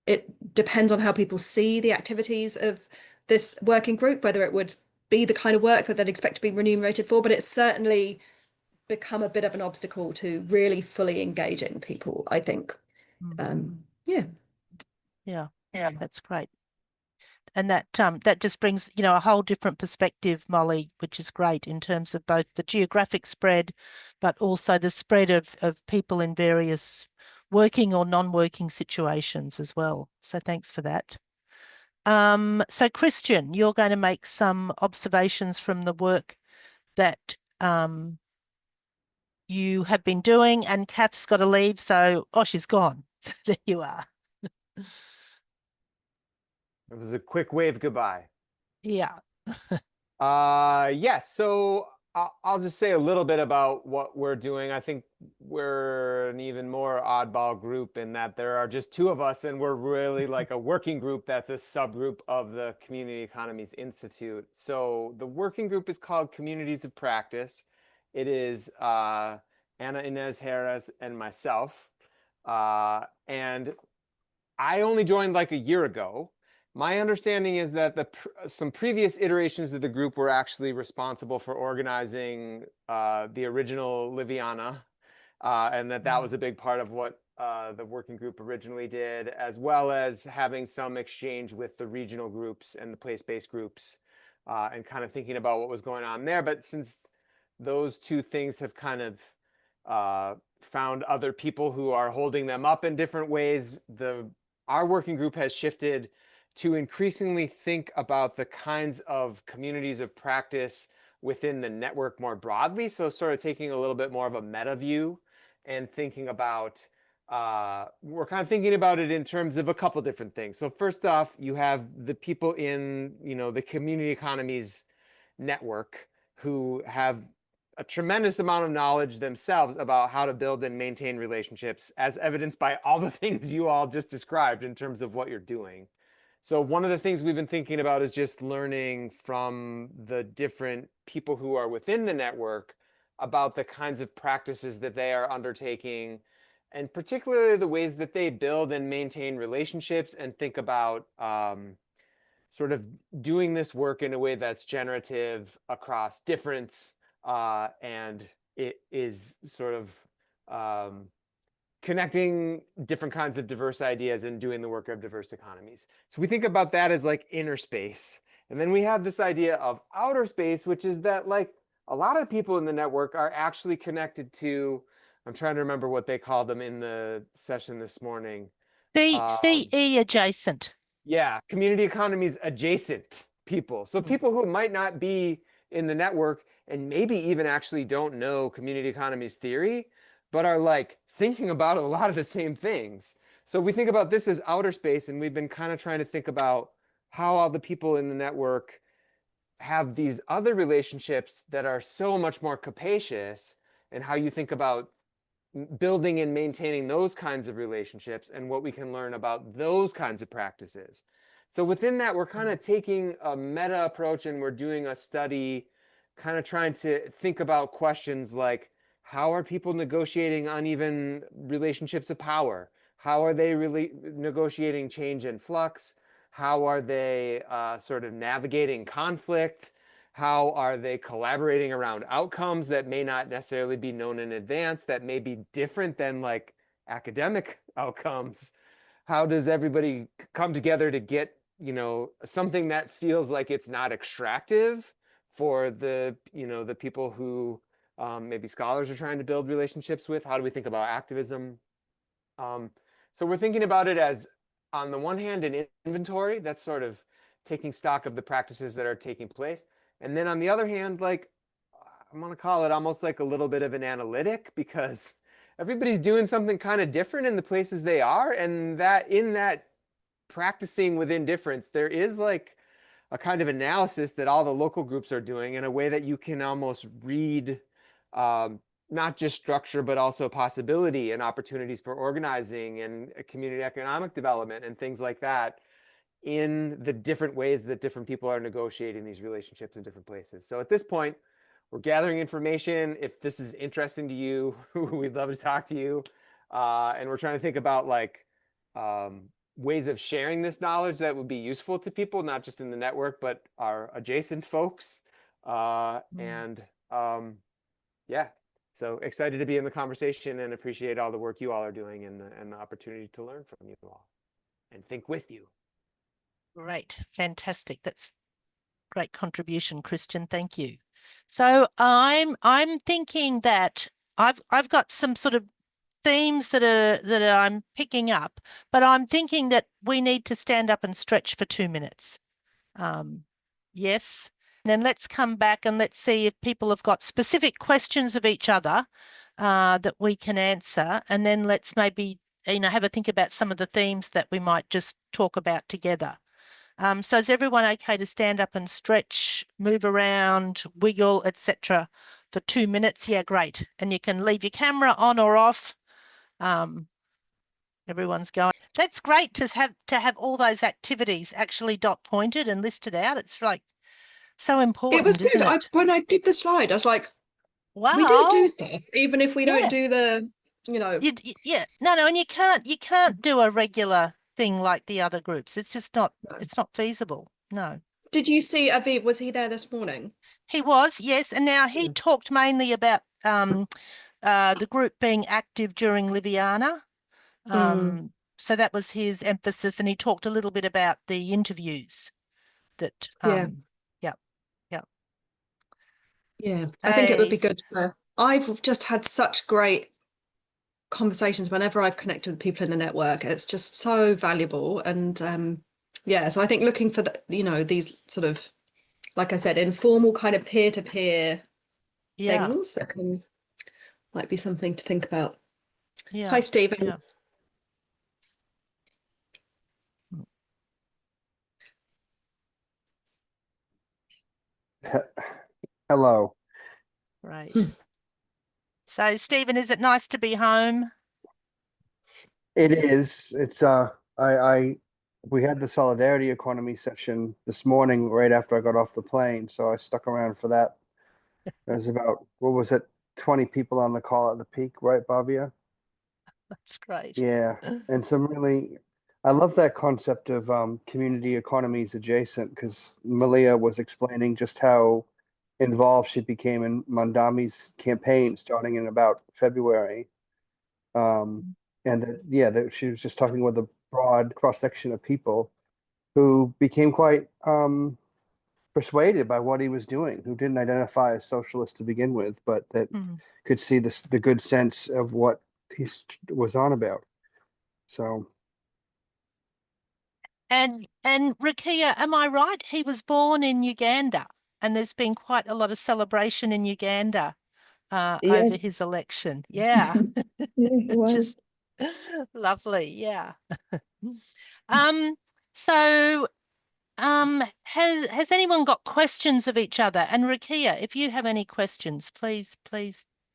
it depends on how people see the activities of this working group, whether it would be the kind of work that they'd expect to be remunerated for, but it's certainly become a bit of an obstacle to really fully engaging people, I think. Yeah. Yeah, that's great. And that just brings, a whole different perspective, Molly, which is great in terms of both the geographic spread, but also the spread of people in various working or non-working situations as well. So thanks for that. So Christian, you're going to make some observations from the work that you have been doing, and Kath's got to leave, so she's gone. So there you are. It was a quick wave goodbye. Yeah. Yes. So I'll just say a little bit about what we're doing. I think we're an even more oddball group in that there are just two of us, and we're really like a working group that's a subgroup of the Community Economies Institute. So the working group is called Communities of Practice. It is Ana Inez Jerez and myself. And I only joined like a year ago. My understanding is that some previous iterations of the group were actually responsible for organizing the original Liviana, and that was a big part of what the working group originally did, as well as having some exchange with the regional groups and the place-based groups, and kind of thinking about what was going on there. But since those two things have kind of found other people who are holding them up in different ways, our working group has shifted to increasingly think about the kinds of communities of practice within the network more broadly. So sort of taking a little bit more of a meta view and thinking about, we're kind of thinking about it in terms of a couple different things. So first off, you have the people in, the community economies network who have a tremendous amount of knowledge themselves about how to build and maintain relationships, as evidenced by all the things you all just described in terms of what you're doing. So one of the things we've been thinking about is just learning from the different people who are within the network about the kinds of practices that they are undertaking, and particularly the ways that they build and maintain relationships and think about sort of doing this work in a way that's generative across difference, and it is sort of connecting different kinds of diverse ideas and doing the work of diverse economies. So we think about that as like inner space. And then we have this idea of outer space, which is that like a lot of people in the network are actually connected to, I'm trying to remember what they called them in the session this morning. CE adjacent. Yeah, community economies adjacent people. So people who might not be in the network and maybe even actually don't know community economies theory, but are like thinking about a lot of the same things. So we think about this as outer space, and we've been kind of trying to think about how all the people in the network have these other relationships that are so much more capacious, and how you think about building and maintaining those kinds of relationships and what we can learn about those kinds of practices. So within that, we're kind of taking a meta approach, and we're doing a study kind of trying to think about questions like, how are people negotiating uneven relationships of power? How are they really negotiating change and flux? How are they sort of navigating conflict? How are they collaborating around outcomes that may not necessarily be known in advance, that may be different than like academic outcomes? How does everybody come together to get, something that feels like it's not extractive for the, the people who maybe scholars are trying to build relationships with? How do we think about activism? So we're thinking about it as, on the one hand, an inventory that's sort of taking stock of the practices that are taking place. And then on the other hand, like, I'm going to call it almost like a little bit of an analytic, because everybody's doing something kind of different in the places they are. And that in that practicing within difference, there is like a kind of analysis that all the local groups are doing in a way that you can almost read not just structure, but also possibility and opportunities for organizing and community economic development and things like that in the different ways that different people are negotiating these relationships in different places. So at this point, we're gathering information. If this is interesting to you, we'd love to talk to you. And we're trying to think about like ways of sharing this knowledge that would be useful to people, not just in the network, but our adjacent folks. Yeah, so excited to be in the conversation and appreciate all the work you all are doing and the opportunity to learn from you all and think with you. Great, fantastic. That's great contribution, Christian. Thank you. So I'm thinking that I've got some sort of themes that I'm picking up, but I'm thinking that we need to stand up and stretch for 2 minutes. Yes. And then let's come back and let's see if people have got specific questions of each other that we can answer. And then let's maybe, have a think about some of the themes that we might just talk about together. So is everyone okay to stand up and stretch, move around, wiggle, etc. for 2 minutes? Yeah, great. And you can leave your camera on or off. Everyone's going. That's great to have all those activities actually dot pointed and listed out. It's like so important. It was good. Isn't it? When I did the slide, I was like, wow, we do stuff, even if we don't Yeah. do the, Yeah, no, and you can't do a regular thing like the other groups. It's just not. No. It's not feasible. No. Did you see Aviv? Was he there this morning? He was, yes, and now he talked mainly about the group being active during Liviana. So that was his emphasis, and he talked a little bit about the interviews that Yeah, I think it would be good I've just had such great conversations whenever I've connected with people in the network. It's just so valuable. And so I think looking for these sort of, like I said, informal kind of peer-to-peer things that might be something to think about. Yeah. Hi, Stephen. Yeah. Hello. Right. So, Stephen, is it nice to be home? It is. It's we had the solidarity economy session this morning right after I got off the plane, so I stuck around for that. There was about, what was it, 20 people on the call at the peak, right, Bhavya? That's great. Yeah, and some really, I love that concept of community economies adjacent, because Malia was explaining just how involved she became in Mandami's campaign starting in about February. And that she was just talking with a broad cross-section of people who became quite persuaded by what he was doing, who didn't identify as socialist to begin with, but that could see the good sense of what he was on about. So. And Rukia, am I right? He was born in Uganda, and there's been quite a lot of celebration in Uganda over his election. Yeah. Just lovely. Yeah. So has anyone got questions of each other? And Rukia, if you have any questions, please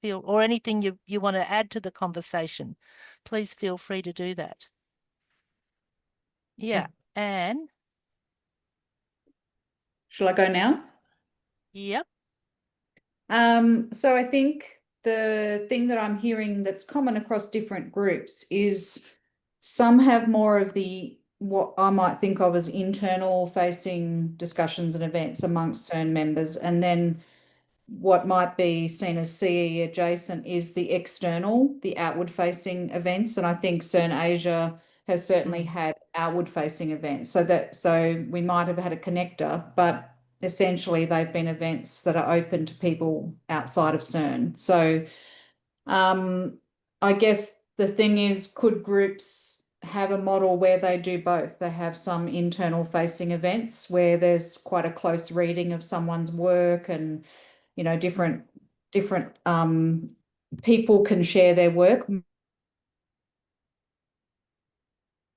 feel, or anything you want to add to the conversation, please feel free to do that. Yeah. Anne? Shall I go now? Yep. So I think the thing that I'm hearing that's common across different groups is some have more of what I might think of as internal facing discussions and events amongst CERN members, and then what might be seen as CE adjacent is the external, the outward facing events. And I think CERN Asia has certainly had outward facing events. So we might have had a connector, but essentially they've been events that are open to people outside of CERN. So I guess the thing is, could groups have a model where they do both? They have some internal facing events where there's quite a close reading of someone's work, and you know, different people can share their work.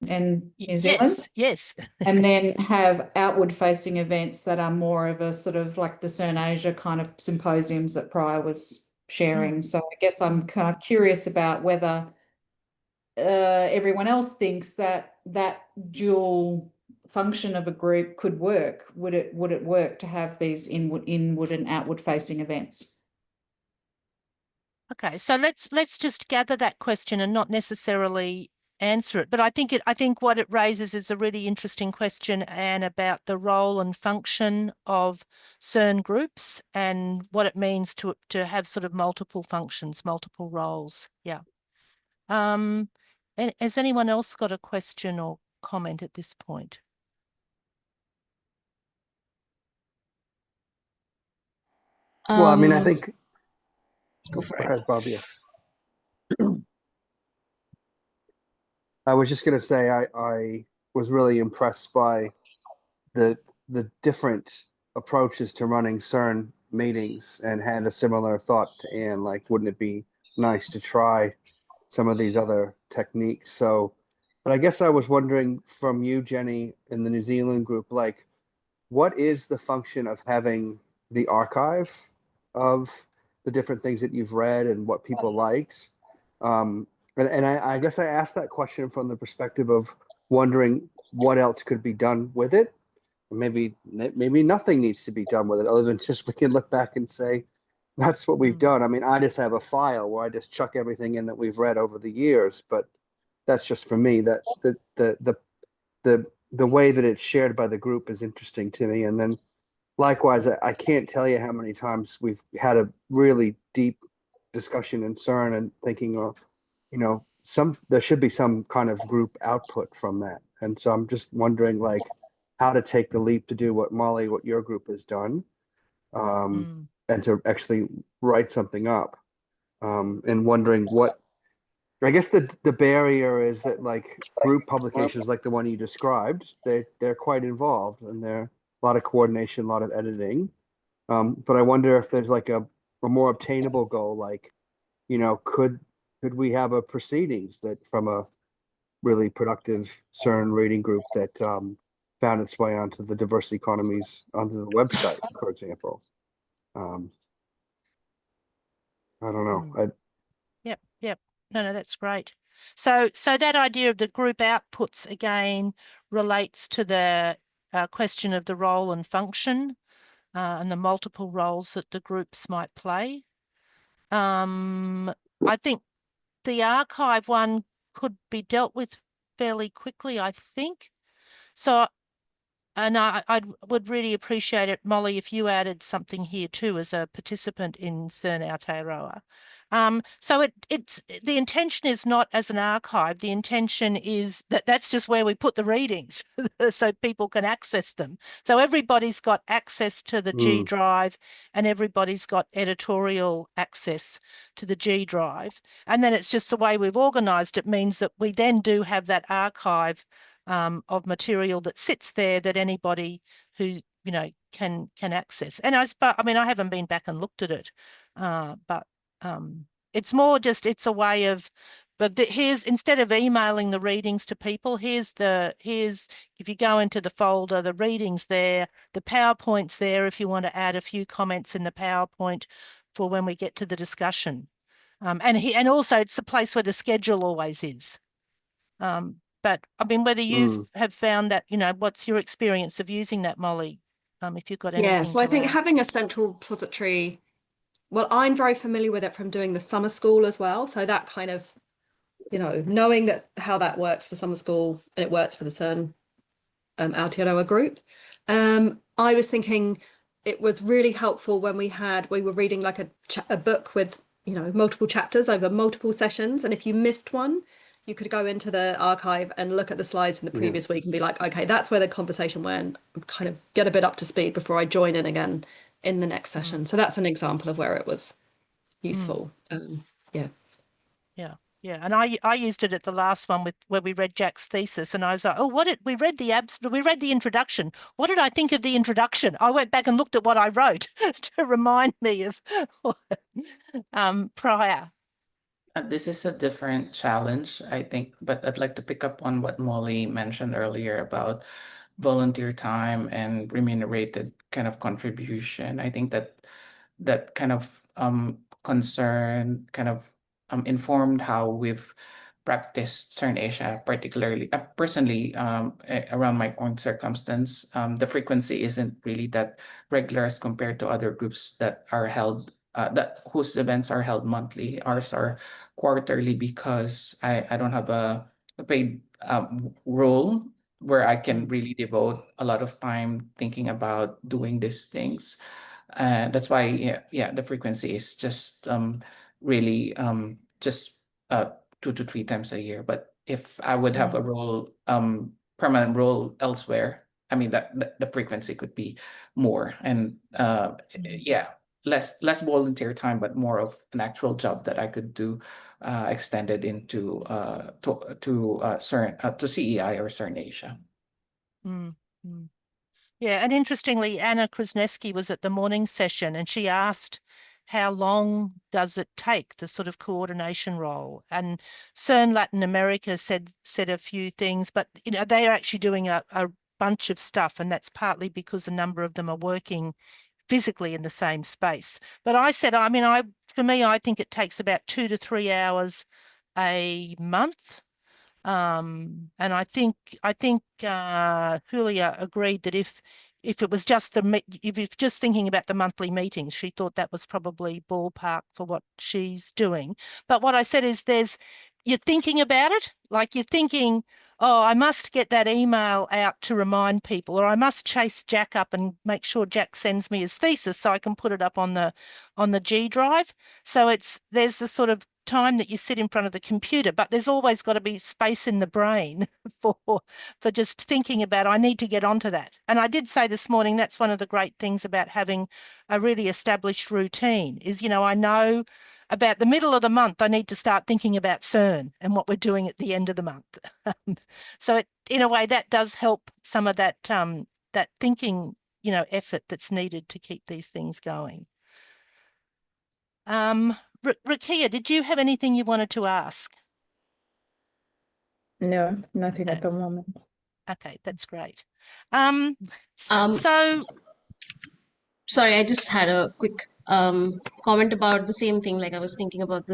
And New Zealand, yes. and then have outward facing events that are more of a sort of like the CERN Asia kind of symposiums that Prior was sharing. So I guess I'm kind of curious about whether everyone else thinks that that dual function of a group could work. Would it work to have these inward and outward facing events? Okay, so let's just gather that question and not necessarily answer it. But I think what it raises is a really interesting question, Anne, about the role and function of CERN groups and what it means to have sort of multiple functions, multiple roles. Yeah. And has anyone else got a question or comment at this point? Well, I mean, I think. Go for it. Go ahead, Bob. Yeah. I was just going to say I was really impressed by the different approaches to running CERN meetings, and had a similar thought to Anne, like, wouldn't it be nice to try some of these other techniques? So, but I guess I was wondering from you, Jenny, in the New Zealand group, like, what is the function of having the archive of the different things that you've read and what people liked? And I guess I asked that question from the perspective of wondering what else could be done with it. Maybe nothing needs to be done with it, other than just we can look back and say, that's what we've done. I mean, I just have a file where I just chuck everything in that we've read over the years, but that's just for me. That the way that it's shared by the group is interesting to me. And then likewise, I can't tell you how many times we've had a really deep discussion in CERN and thinking of, you know, there should be some kind of group output from that. And so I'm just wondering, like, how to take the leap to do what Molly, what your group has done, and to actually write something up, and wondering what, I guess the barrier is that, like, group publications like the one you described, they're quite involved, and they're a lot of coordination, a lot of editing. But I wonder if there's like a more obtainable goal, like, you know, could we have a proceedings that from a really productive CERN reading group that found its way onto the diverse economies, onto the website, for example? I don't know. Yep. No, that's great. So that idea of the group outputs again relates to the question of the role and function and the multiple roles that the groups might play. I think the archive one could be dealt with fairly quickly, I think. So, and I would really appreciate it, Molly, if you added something here too as a participant in CERN Aotearoa. So it's the intention is not as an archive. The intention is that's just where we put the readings so people can access them. So everybody's got access to the G drive, and everybody's got editorial access to the G drive. And then it's just the way we've organized it means that we then do have that archive of material that sits there that anybody who, you know, can access. And I mean, I haven't been back and looked at it, but it's more just, it's a way of, but here's, instead of emailing the readings to people, here's if you go into the folder, the readings there, the PowerPoint's there if you want to add a few comments in the PowerPoint for when we get to the discussion. And also it's a place where the schedule always is. But I mean, whether you have found that, you know, what's your experience of using that, Molly? If you've got anything. Yeah, so I think having a central repository, well, I'm very familiar with it from doing the summer school as well. So that kind of, you know, knowing that how that works for summer school and it works for the CERN Aotearoa group. I was thinking it was really helpful when we were reading like a book with, you know, multiple chapters over multiple sessions. And if you missed one, you could go into the archive and look at the slides from the previous week and be like, okay, that's where the conversation went. Kind of get a bit up to speed before I join in again in the next session. So that's an example of where it was useful. Yeah. Yeah. Yeah, and I used it at the last one where we read Jack's thesis, and I was like, oh, we read the introduction. What did I think of the introduction? I went back and looked at what I wrote to remind me of prior. This is a different challenge, I think, but I'd like to pick up on what Molly mentioned earlier about volunteer time and remunerated kind of contribution. I think that kind of concern kind of informed how we've practiced CERN Asia, particularly personally around my own circumstance. The frequency isn't really that regular as compared to other groups that are held whose events are held monthly. Ours are quarterly because I don't have a paid role where I can really devote a lot of time thinking about doing these things. That's why, the frequency is just really just 2 to 3 times a year. But if I would have a role, permanent role elsewhere, I mean that the frequency could be more, and less volunteer time, but more of an actual job that I could do extended into CERN, to CEI or CERN Asia. Yeah, and interestingly, Anna Krasneski was at the morning session, and she asked, how long does it take, the sort of coordination role? And CERN Latin America said a few things, but they are actually doing a bunch of stuff, and that's partly because a number of them are working physically in the same space. But I said, for me, I think it takes about 2 to 3 hours a month. And I think Julia agreed that if it was just if you're just thinking about the monthly meetings, she thought that was probably ballpark for what she's doing. But what I said is you're thinking about it, like you're thinking, oh, I must get that email out to remind people, or I must chase Jack up and make sure Jack sends me his thesis so I can put it up on the G drive. So there's a sort of time that you sit in front of the computer, but there's always got to be space in the brain for just thinking about, I need to get onto that. And I did say this morning, that's one of the great things about having a really established routine is, I know about the middle of the month, I need to start thinking about CERN and what we're doing at the end of the month. So in a way, that does help some of that thinking, effort that's needed to keep these things going. Rakia, did you have anything you wanted to ask? No, nothing at the moment. Okay, that's great. Sorry, I just had a quick comment about the same thing. Like I was thinking about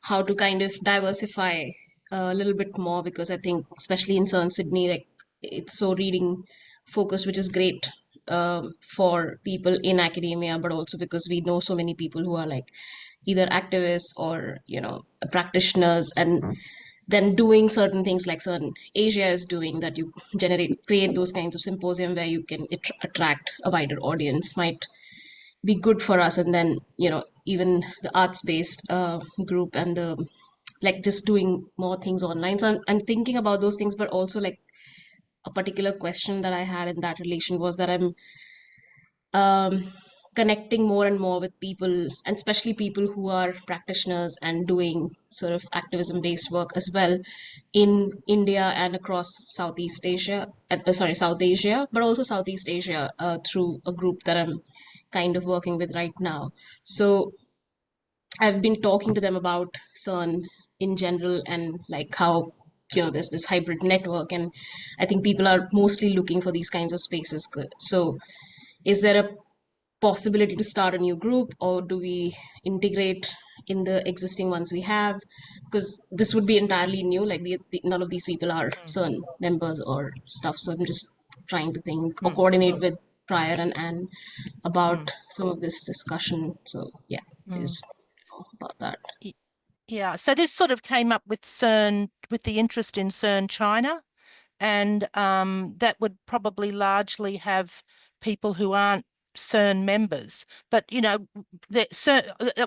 how to kind of diversify a little bit more, because I think especially in CERN Sydney, like it's so reading focused, which is great for people in academia, but also because we know so many people who are like either activists or practitioners, and then doing certain things like CERN Asia is doing, that you create those kinds of symposium where you can attract a wider audience, might be good for us. And then even the arts-based group and the like just doing more things online. So I'm thinking about those things, but also like a particular question that I had in that relation was that I'm connecting more and more with people, and especially people who are practitioners and doing sort of activism based work as well in India and across Southeast Asia, South Asia, but also Southeast Asia through a group that I'm kind of working with right now. So I've been talking to them about CERN in general, and like how there's this hybrid network, and I think people are mostly looking for these kinds of spaces. So is there a possibility to start a new group, or do we integrate in the existing ones we have? Because this would be entirely new, like none of these people are CERN members or stuff. So I'm just trying to think or coordinate with Prior and Anne about some of this discussion. So yeah, just about that. Yeah, so this sort of came up with CERN, with the interest in CERN China, and that would probably largely have people who aren't CERN members. But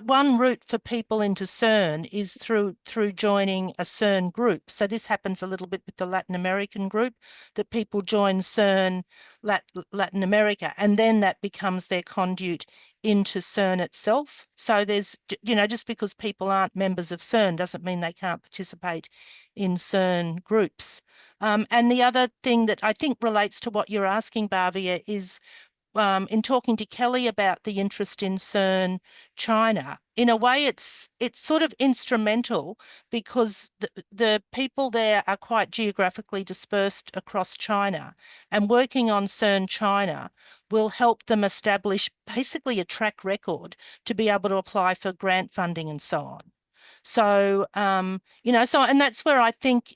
one route for people into CERN is through joining a CERN group. So this happens a little bit with the Latin American group, that people join CERN Latin America, and then that becomes their conduit into CERN itself. So there's, just because people aren't members of CERN doesn't mean they can't participate in CERN groups. And the other thing that I think relates to what you're asking, Bhavya, is in talking to Kelly about the interest in CERN China, in a way it's sort of instrumental, because the people there are quite geographically dispersed across China, and working on CERN China will help them establish basically a track record to be able to apply for grant funding and so on. So, and that's where I think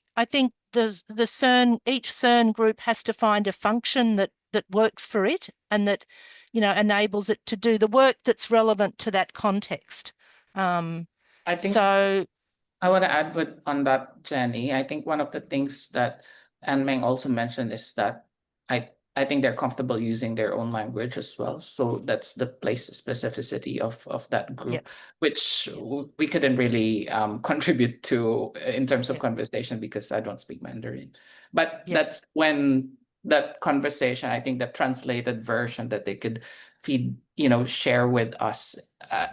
the CERN, each CERN group has to find a function that works for it, and that, enables it to do the work that's relevant to that context. I think So I want to add on that, Jenny. I think one of the things that Anne Meng also mentioned is that I think they're comfortable using their own language as well. So that's the place specificity of that group, which we couldn't really contribute to in terms of conversation, because I don't speak Mandarin. But that's when that conversation, I think the translated version that they could share with us,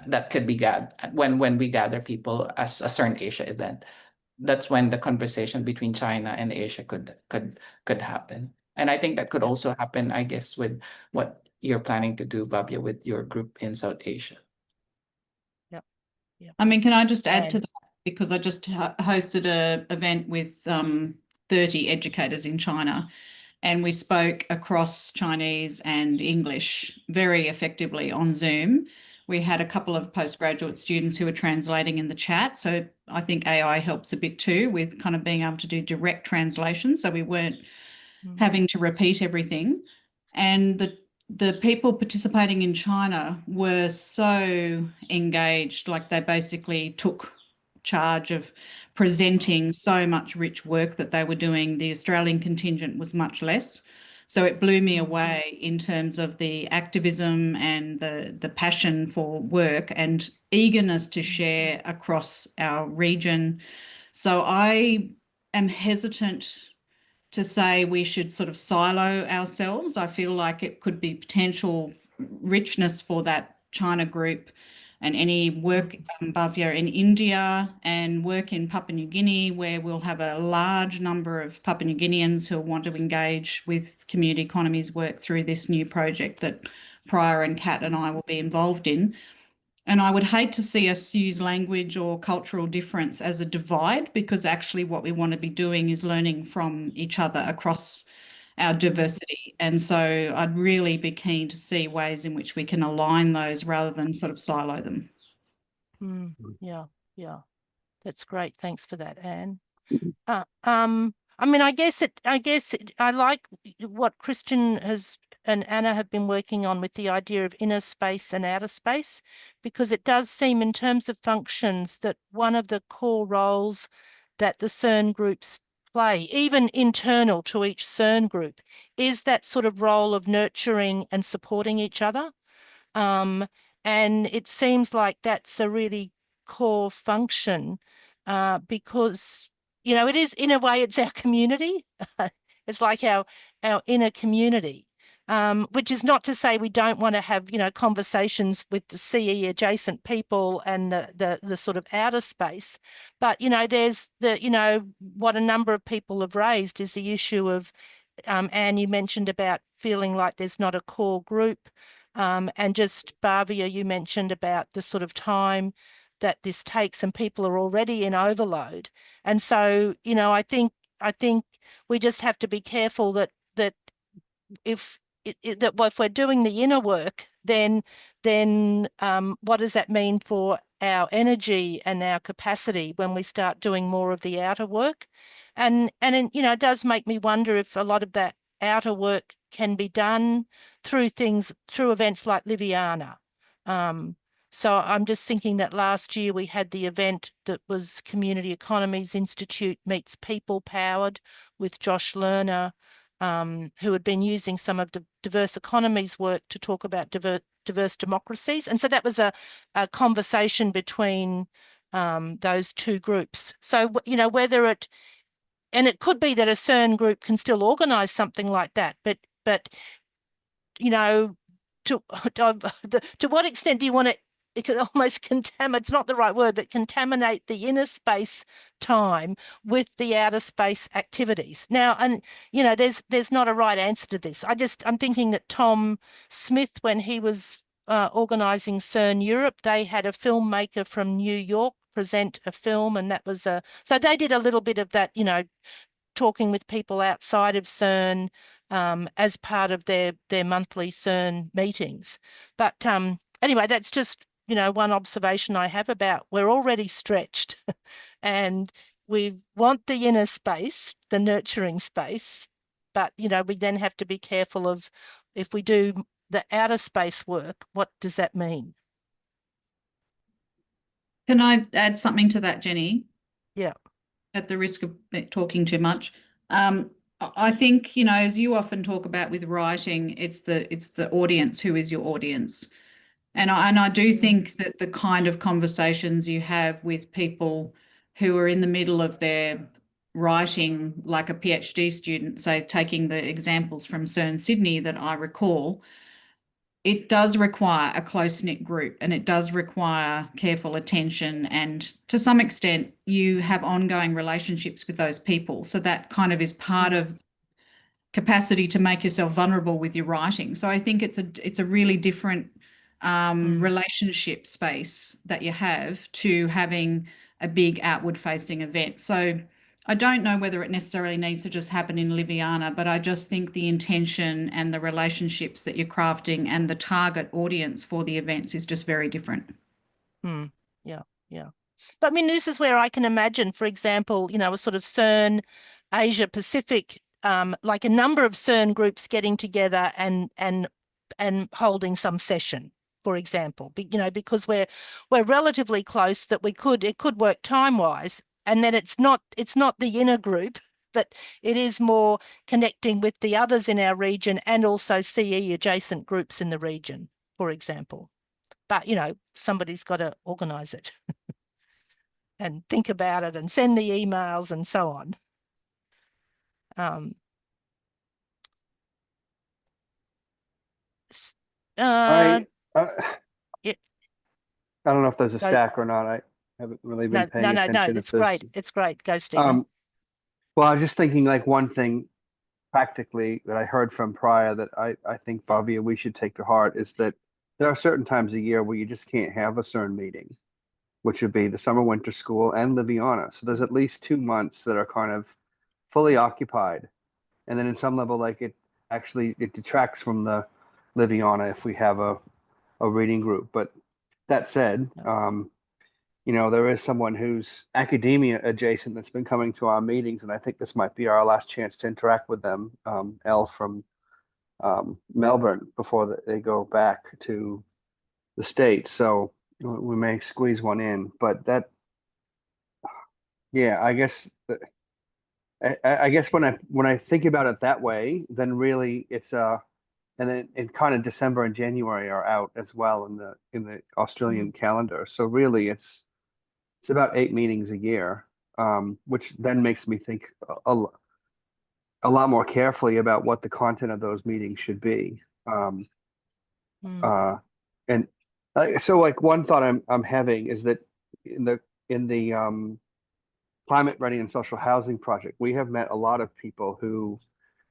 that could be gathered when we gather people as a CERN Asia event. That's when the conversation between China and Asia could happen. And I think that could also happen, I guess, with what you're planning to do, Bhavya, with your group in South Asia. I mean, can I just add to that? Because I just hosted an event with 30 educators in China, and we spoke across Chinese and English very effectively on Zoom. We had a couple of postgraduate students who were translating in the chat. So I think AI helps a bit too, with kind of being able to do direct translation. So we weren't having to repeat everything. And the people participating in China were so engaged, like they basically took charge of presenting so much rich work that they were doing. The Australian contingent was much less. So it blew me away in terms of the activism and the passion for work and eagerness to share across our region. So I am hesitant to say we should sort of silo ourselves. I feel like it could be potential richness for that China group, and any work, Bhavya, in India, and work in Papua New Guinea, where we'll have a large number of Papua New Guineans who want to engage with community economies work through this new project that Prior and Kat and I will be involved in. And I would hate to see us use language or cultural difference as a divide, because actually what we want to be doing is learning from each other across our diversity. And so I'd really be keen to see ways in which we can align those rather than sort of silo them. Yeah. That's great. Thanks for that, Anne. I mean, I guess I like what Christian and Anna have been working on with the idea of inner space and outer space, because it does seem, in terms of functions, that one of the core roles that the CERN groups play, even internal to each CERN group, is that sort of role of nurturing and supporting each other. And it seems like that's a really core function, because it is, in a way, it's our community. It's like our inner community, which is not to say we don't want to have conversations with the CE adjacent people and the sort of outer space. But there's what a number of people have raised is the issue of, Anne, you mentioned about feeling like there's not a core group, and just Bhavya, you mentioned about the sort of time that this takes, and people are already in overload. And so, I think we just have to be careful that if we're doing the inner work, then what does that mean for our energy and our capacity when we start doing more of the outer work? And it does make me wonder if a lot of that outer work can be done through events like Liviana. So I'm just thinking that last year we had the event that was Community Economies Institute meets People Powered with Josh Lerner, who had been using some of the diverse economies work to talk about diverse democracies. And so that was a conversation between those two groups. So, you know, whether it, and it could be that a CERN group can still organise something like that, but you know, to what extent do you want to, it could almost contaminate, it's not the right word, but contaminate the inner space time with the outer space activities. Now, and you know, there's not a right answer to this. I'm thinking that Tom Smith, when he was organising CERN Europe, they had a filmmaker from New York present a film, and that was so they did a little bit of that, you know, talking with people outside of CERN as part of their monthly CERN meetings. But anyway, that's just, you know, one observation I have about we're already stretched and we want the inner space, the nurturing space, but, you know, we then have to be careful of if we do the outer space work, what does that mean? Can I add something to that, Jenny? Yeah. At the risk of talking too much. I think, you know, as you often talk about with writing, it's the audience who is your audience. And I do think that the kind of conversations you have with people who are in the middle of their writing, like a PhD student, say, taking the examples from CERN Sydney that I recall, it does require a close-knit group and it does require careful attention. And to some extent, you have ongoing relationships with those people. So that kind of is part of capacity to make yourself vulnerable with your writing. So I think it's a really different relationship space that you have to having a big outward facing event. So I don't know whether it necessarily needs to just happen in Liviana, but I just think the intention and the relationships that you're crafting and the target audience for the events is just very different. Yeah. But I mean, this is where I can imagine, for example, you know, a sort of CERN Asia Pacific, like a number of CERN groups getting together and holding some session, for example, you know, because we're relatively close that it could work time wise, and then it's not the inner group, but it is more connecting with the others in our region and also CE adjacent groups in the region, for example. But, you know, somebody's got to organise it and think about it and send the emails and so on. I yeah. I don't know if there's a stack or not. I haven't really been paying attention. No, it's great. It's great. Go, Stephen. Well, I was just thinking, like, one thing practically that I heard from Priya that I think, Bhavya, we should take to heart is that there are certain times a year where you just can't have a CERN meeting, which would be the summer winter school and Liviana. So there's at least 2 months that are kind of fully occupied. And then in some level, like, it detracts from the Liviana if we have a reading group. But that said, you know, there is someone who's academia adjacent that's been coming to our meetings, and I think this might be our last chance to interact with them, Elle from Melbourne, before they go back to the States. So we may squeeze one in, but that, yeah, I guess when I think about it that way, then really it's and then in kind of December and January are out as well in the Australian calendar. So really it's about 8 meetings a year, which then makes me think a lot more carefully about what the content of those meetings should be. And so, like, one thought I'm having is that in the Climate Ready and Social Housing Project, we have met a lot of people who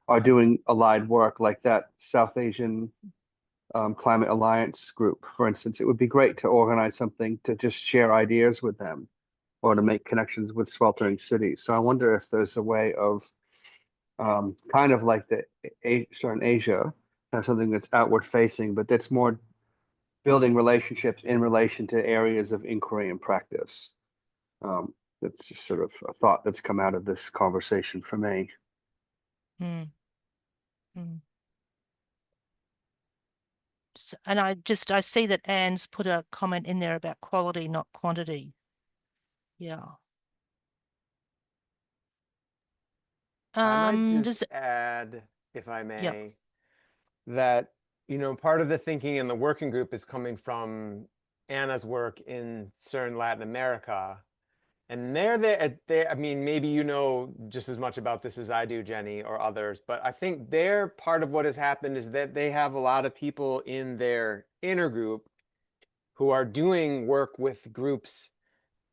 are doing allied work, like that South Asian Climate Alliance group, for instance. It would be great to organize something to just share ideas with them, or to make connections with sweltering cities. So I wonder if there's a way of kind of like the CERN Asia, have something that's outward facing, but that's more building relationships in relation to areas of inquiry and practice. That's just sort of a thought that's come out of this conversation for me. So, and I see that Anne's put a comment in there about quality, not quantity. Yeah. I might just add if I may, that, you know, part of the thinking in the working group is coming from Anna's work in CERN Latin America. And I mean, maybe you know just as much about this as I do, Jenny, or others, but I think there, part of what has happened is that they have a lot of people in their inner group who are doing work with groups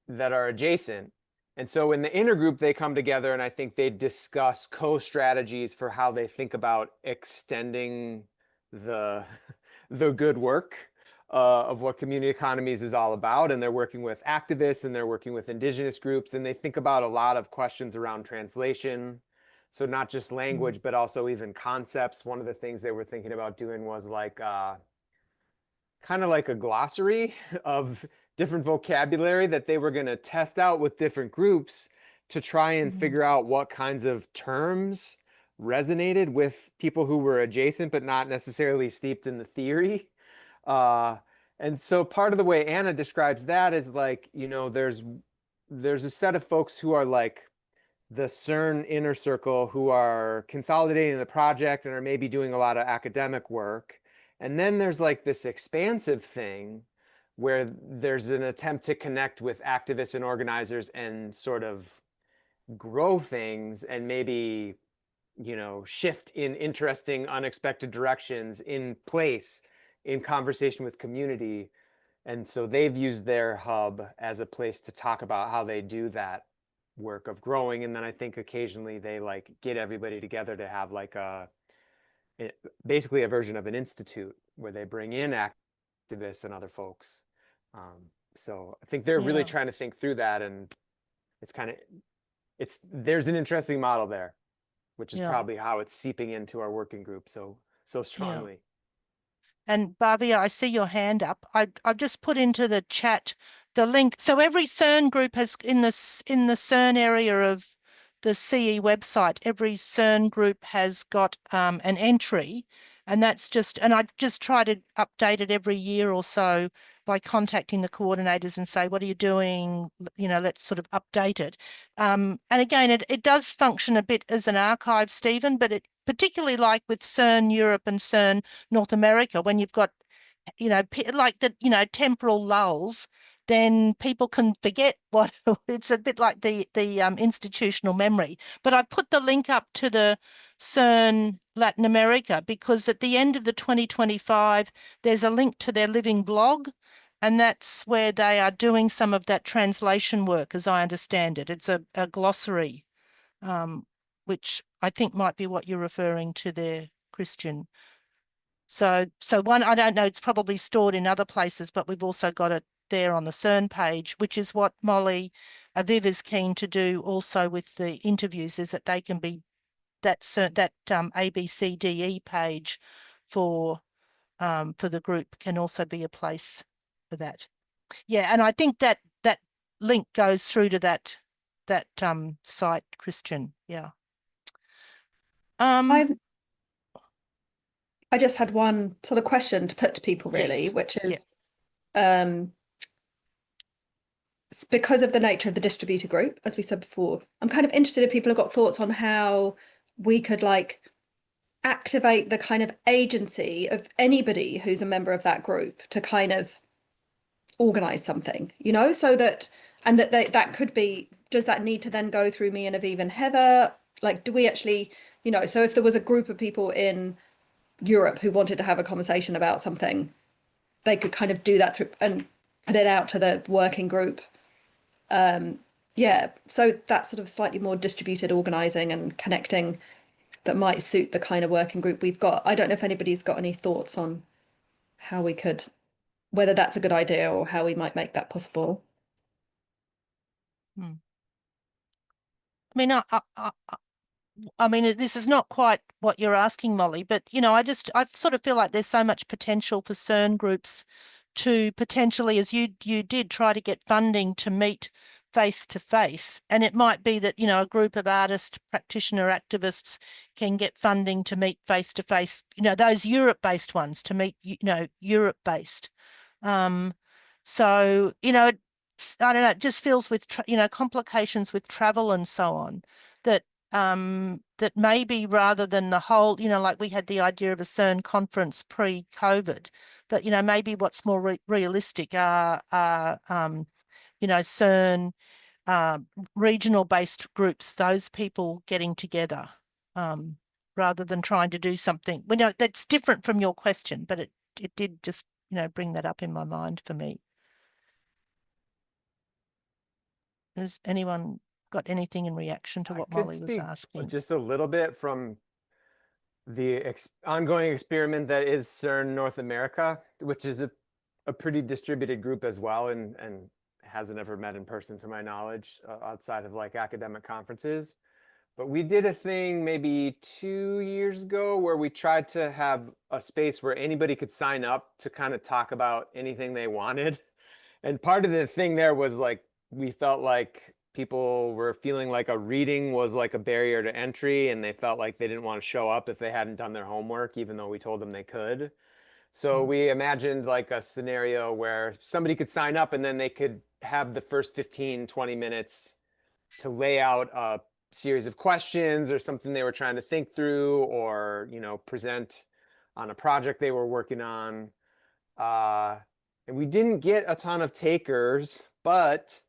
that are adjacent. And so in the inner group, they come together and I think they discuss co-strategies for how they think about extending the, the good work of what community economies is all about. And they're working with activists and they're working with indigenous groups, and they think about a lot of questions around translation. So not just language, but also even concepts. One of the things they were thinking about doing was like kind of like a glossary of different vocabulary that they were going to test out with different groups to try and figure out what kinds of terms resonated with people who were adjacent but not necessarily steeped in the theory. And so part of the way Anna describes that is like, you know, there's a set of folks who are like the CERN inner circle who are consolidating the project and are maybe doing a lot of academic work. And then there's like this expansive thing where there's an attempt to connect with activists and organizers and sort of grow things and maybe, you know, shift in interesting, unexpected directions in place in conversation with community. And so they've used their hub as a place to talk about how they do that work of growing. And then I think occasionally they like get everybody together to have like basically a version of an institute where they bring in activists and other folks. So I think they're really trying to think through that, and there's an interesting model there, which is probably how it's seeping into our working group so strongly. And Bhavia, I see your hand up. I've just put into the chat the link. So every CERN group has in the CERN area of the CE website, every CERN group has got an entry, and I just try to update it every year or so by contacting the coordinators and say, what are you doing? You know, let's sort of update it. And again, it does function a bit as an archive, Stephen, but it particularly like with CERN Europe and CERN North America, when you've got, you know, like the, you know, temporal lulls, then people can forget what it's a bit like the institutional memory. But I put the link up to the CERN Latin America because at the end of the 2025, there's a link to their living blog, and that's where they are doing some of that translation work, as I understand it. It's a glossary, which I think might be what you're referring to there, Christian. So one, I don't know, it's probably stored in other places, but we've also got it there on the CERN page, which is what Molly Aviv is keen to do also with the interviews, is that they can be that ABCDE page for the group can also be a place for that. Yeah, and I think that link goes through to that site, Christian. Yeah. I just had one sort of question to put to people, really, which is because of the nature of the distributor group, as we said before, I'm kind of interested if people have got thoughts on how we could like activate the kind of agency of anybody who's a member of that group to kind of organize something, you know, so that, and that could be, does that need to then go through me and Aviv and Heather? Like, do we actually, you know, so if there was a group of people in Europe who wanted to have a conversation about something, they could kind of do that through and put it out to the working group. Yeah, so that sort of slightly more distributed organizing and connecting that might suit the kind of working group we've got. I don't know if anybody's got any thoughts on how we could, whether that's a good idea or how we might make that possible. I mean, I mean, this is not quite what you're asking, Molly, but, you know, I sort of feel like there's so much potential for CERN groups to potentially, as you did, try to get funding to meet face to face. And it might be that, you know, a group of artist practitioner activists can get funding to meet face to face, you know, those Europe-based ones to meet, you know, Europe-based. So, you know, I don't know, it just feels with, you know, complications with travel and so on, that that maybe rather than the whole, like we had the idea of a CERN conference pre-COVID, but, maybe what's more realistic are CERN regional-based groups, those people getting together, rather than trying to do something. We know that's different from your question, but it did just, bring that up in my mind for me. Has anyone got anything in reaction to what I could Molly was speak asking? just a little bit from the ongoing experiment that is CERN North America, which is a pretty distributed group as well, and hasn't ever met in person to my knowledge, outside of like academic conferences. But we did a thing maybe 2 years ago where we tried to have a space where anybody could sign up to kind of talk about anything they wanted. And part of the thing there was like, we felt like people were feeling like a reading was like a barrier to entry, and they felt like they didn't want to show up if they hadn't done their homework, even though we told them they could. So we imagined like a scenario where somebody could sign up and then they could have the first 15, 20 minutes to lay out a series of questions or something they were trying to think through, or, present on a project they were working on. And we didn't get a ton of takers, but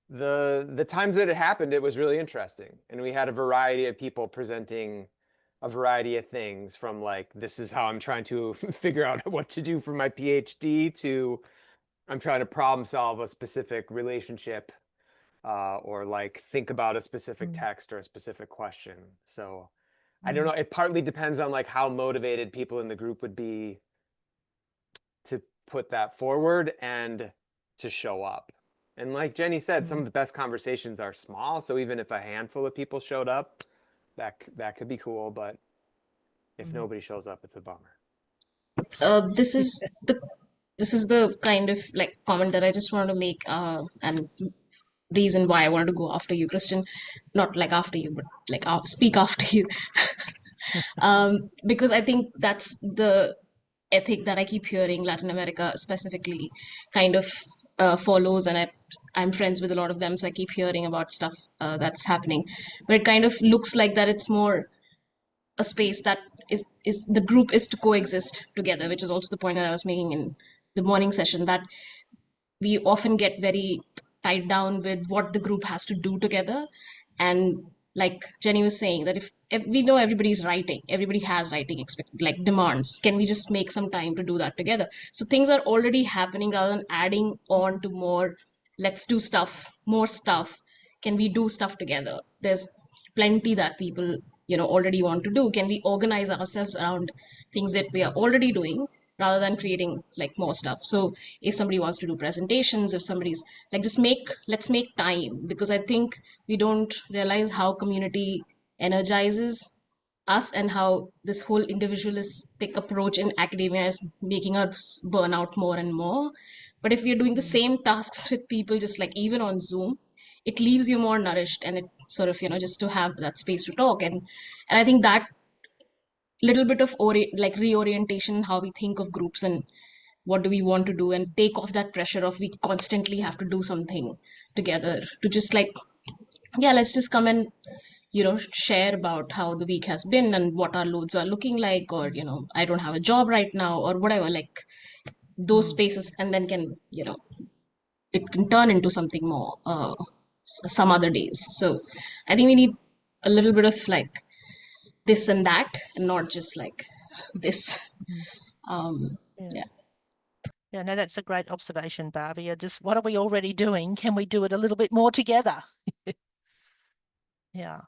the times that it happened, it was really interesting. And we had a variety of people presenting a variety of things, from like, this is how I'm trying to figure out what to do for my PhD, to I'm trying to problem solve a specific relationship, or like think about a specific text or a specific question. So I don't know, it partly depends on like how motivated people in the group would be to put that forward and to show up. And like Jenny said, some of the best conversations are small. So even if a handful of people showed up, that could be cool. But if nobody shows up, it's a bummer. This is the kind of like comment that I just wanted to make, and reason why I wanted to go after you, Christian. Not like after you, but like speak after you. Because I think that's the ethic that I keep hearing Latin America specifically kind of follows, and I'm friends with a lot of them, so I keep hearing about stuff that's happening. But it kind of looks like that it's more a space that is the group is to coexist together, which is also the point that I was making in the morning session, that we often get very tied down with what the group has to do together. And like Jenny was saying, that if we know everybody's writing, everybody has writing like demands, can we just make some time to do that together? So things are already happening, rather than adding on to more, let's do stuff, more stuff. Can we do stuff together? There's plenty that people already want to do. Can we organize ourselves around things that we are already doing, rather than creating like more stuff? So if somebody wants to do presentations, if somebody's like, let's make time, because I think we don't realize how community energizes us, and how this whole individualistic approach in academia is making us burn out more and more. But if we're doing the same tasks with people, just like even on Zoom, it leaves you more nourished, and it sort of just to have that space to talk. And I think that little bit of like reorientation in how we think of groups and what do we want to do, and take off that pressure of we constantly have to do something together, to just like, yeah, let's just come and share about how the week has been and what our loads are looking like, or I don't have a job right now, or whatever, like those spaces. And then can it can turn into something more some other days. So I think we need a little bit of like this and that, and not just like this. Yeah. Yeah, no, that's a great observation, Barbie. Just what are we already doing? Can we do it a little bit more together? Yeah.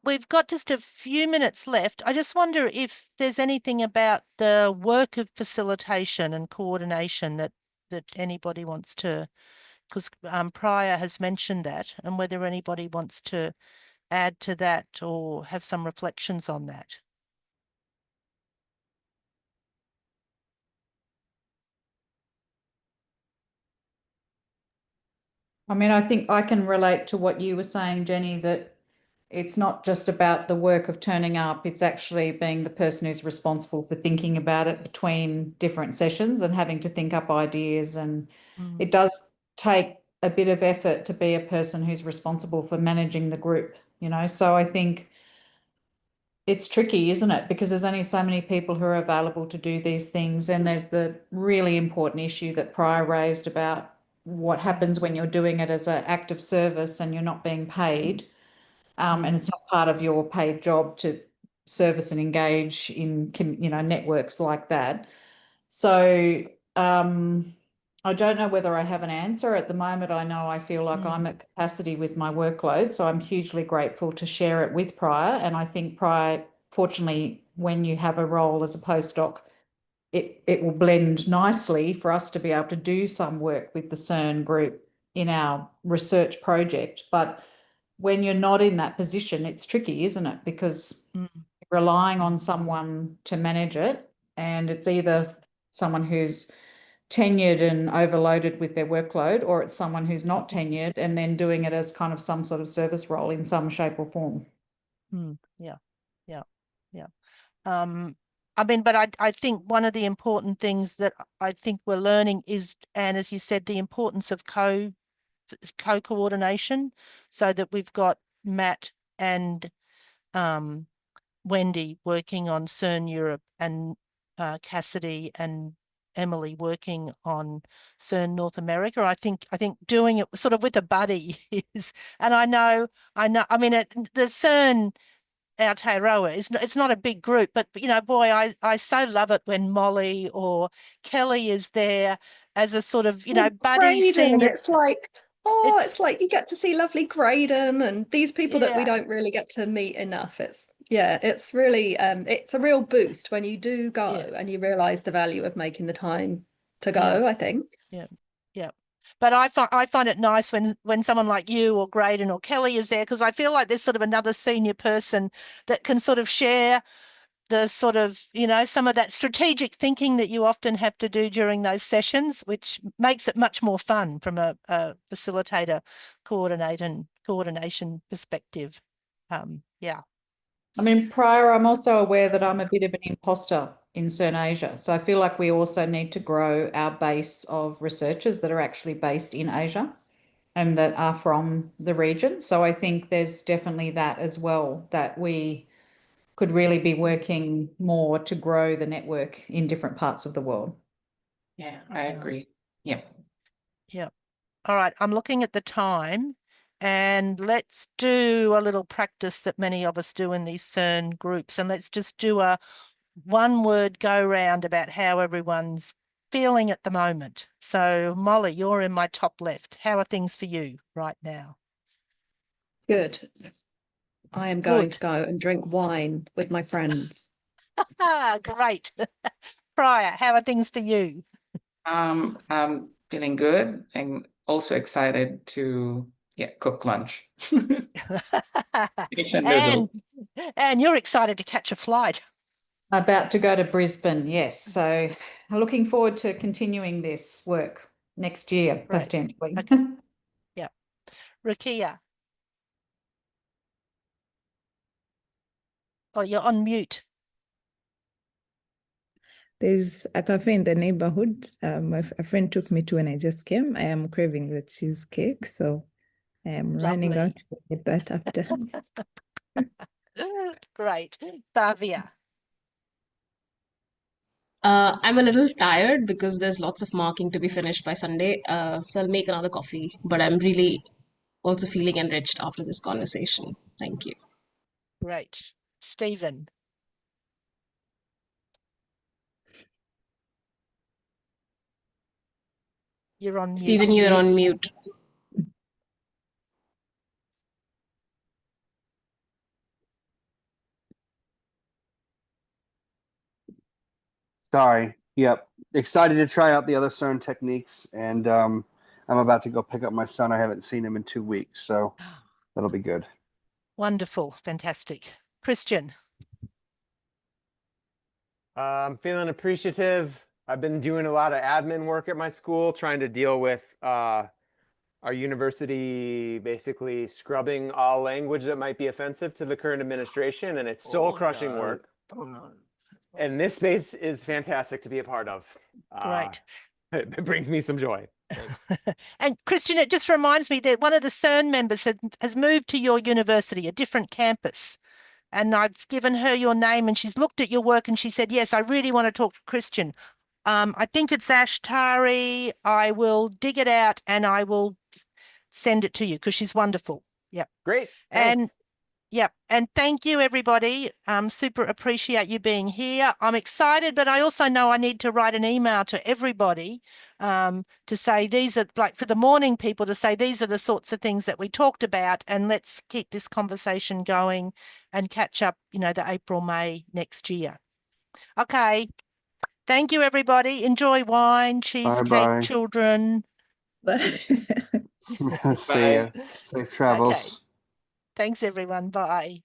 We've got just a few minutes left. I just wonder if there's anything about the work of facilitation and coordination that anybody wants to, because Prior has mentioned that, and whether anybody wants to add to that or have some reflections on that. I mean, I think I can relate to what you were saying, Jenny, that it's not just about the work of turning up, it's actually being the person who's responsible for thinking about it between different sessions and having to think up ideas. And it does take a bit of effort to be a person who's responsible for managing the group you know. So I think it's tricky, isn't it? Because there's only so many people who are available to do these things. And there's the really important issue that Prior raised about what happens when you're doing it as an act of service and you're not being paid. And it's not part of your paid job to service and engage in, you know, networks like that. So I don't know whether I have an answer at the moment. I know I feel like I'm at capacity with my workload, so I'm hugely grateful to share it with Prior. And I think Prior, fortunately, when you have a role as a postdoc, it will blend nicely for us to be able to do some work with the CERN group in our research project. But when you're not in that position, it's tricky, isn't it? Because you're relying on someone to manage it, and it's either someone who's tenured and overloaded with their workload, or it's someone who's not tenured and then doing it as kind of some sort of service role in some shape or form. Yeah. I mean, but I think one of the important things that I think we're learning is, and as you said, the importance of co-coordination, so that we've got Matt and Wendy working on CERN Europe, and Cassidy and Emily working on CERN North America. I think doing it sort of with a buddy is, and I know, I mean, the CERN Aotearoa it's not a big group, but you know, boy, I so love it when Molly or Kelly is there as a sort of, you know, buddy senior. It's like, it's like you get to see lovely Graydon and these people that we don't really get to meet enough. It's really it's a real boost when you do go and you realize the value of making the time to go, I think. Yeah. But I find it nice when someone like you or Graydon or Kelly is there, because I feel like there's sort of another senior person that can sort of share the sort of, you know, some of that strategic thinking that you often have to do during those sessions, which makes it much more fun from a facilitator coordination perspective. I mean, Prior, I'm also aware that I'm a bit of an imposter in CERN Asia. So I feel like we also need to grow our base of researchers that are actually based in Asia and that are from the region. So I think there's definitely that as well, that we could really be working more to grow the network in different parts of the world. Yeah, I agree. Yeah. All right, I'm looking at the time, and let's do a little practice that many of us do in these CERN groups, and let's just do a one-word go round about how everyone's feeling at the moment. So Molly, you're in my top left. How are things for you right now? Good. I am going to go and drink wine with my friends. Great. Prior, how are things for you? I'm feeling good and also excited to cook lunch. and you're excited to catch a flight. About to go to Brisbane, yes. So looking forward to continuing this work next year, potentially. Okay. Yeah. Rakia. Oh, you're on mute. There's a cafe in the neighborhood. A friend took me to when I just came. I am craving the cheesecake, so I am running out to get that after. Great. Bhavia. I'm a little tired because there's lots of marking to be finished by Sunday. So I'll make another coffee, but I'm really also feeling enriched after this conversation. Thank you. Great. Stephen. You're on mute. Stephen, you're on mute. Sorry. Yep. Excited to try out the other CERN techniques, and I'm about to go pick up my son. I haven't seen him in 2 weeks, so that'll be good. Wonderful. Fantastic. Christian. I'm feeling appreciative. I've been doing a lot of admin work at my school, trying to deal with our university basically scrubbing all language that might be offensive to the current administration, and it's soul-crushing work. And this space is fantastic to be a part of. Great. It brings me some joy. Thanks. And Christian, it just reminds me that one of the CERN members has moved to your university, a different campus. And I've given her your name and she's looked at your work and she said, yes, I really want to talk to Christian. I think it's Ashtari. I will dig it out and I will send it to you because she's wonderful. Yep. Great. And Thanks. yep. And thank you, everybody. Super appreciate you being here. I'm excited, but I also know I need to write an email to everybody to say these are, like, for the morning people, to say these are the sorts of things that we talked about, and let's keep this conversation going and catch up, the April, May next year. Okay. Thank you, everybody. Enjoy wine, cheesecake, Bye-bye. children. See ya. Safe travels. Okay. Thanks, everyone. Bye.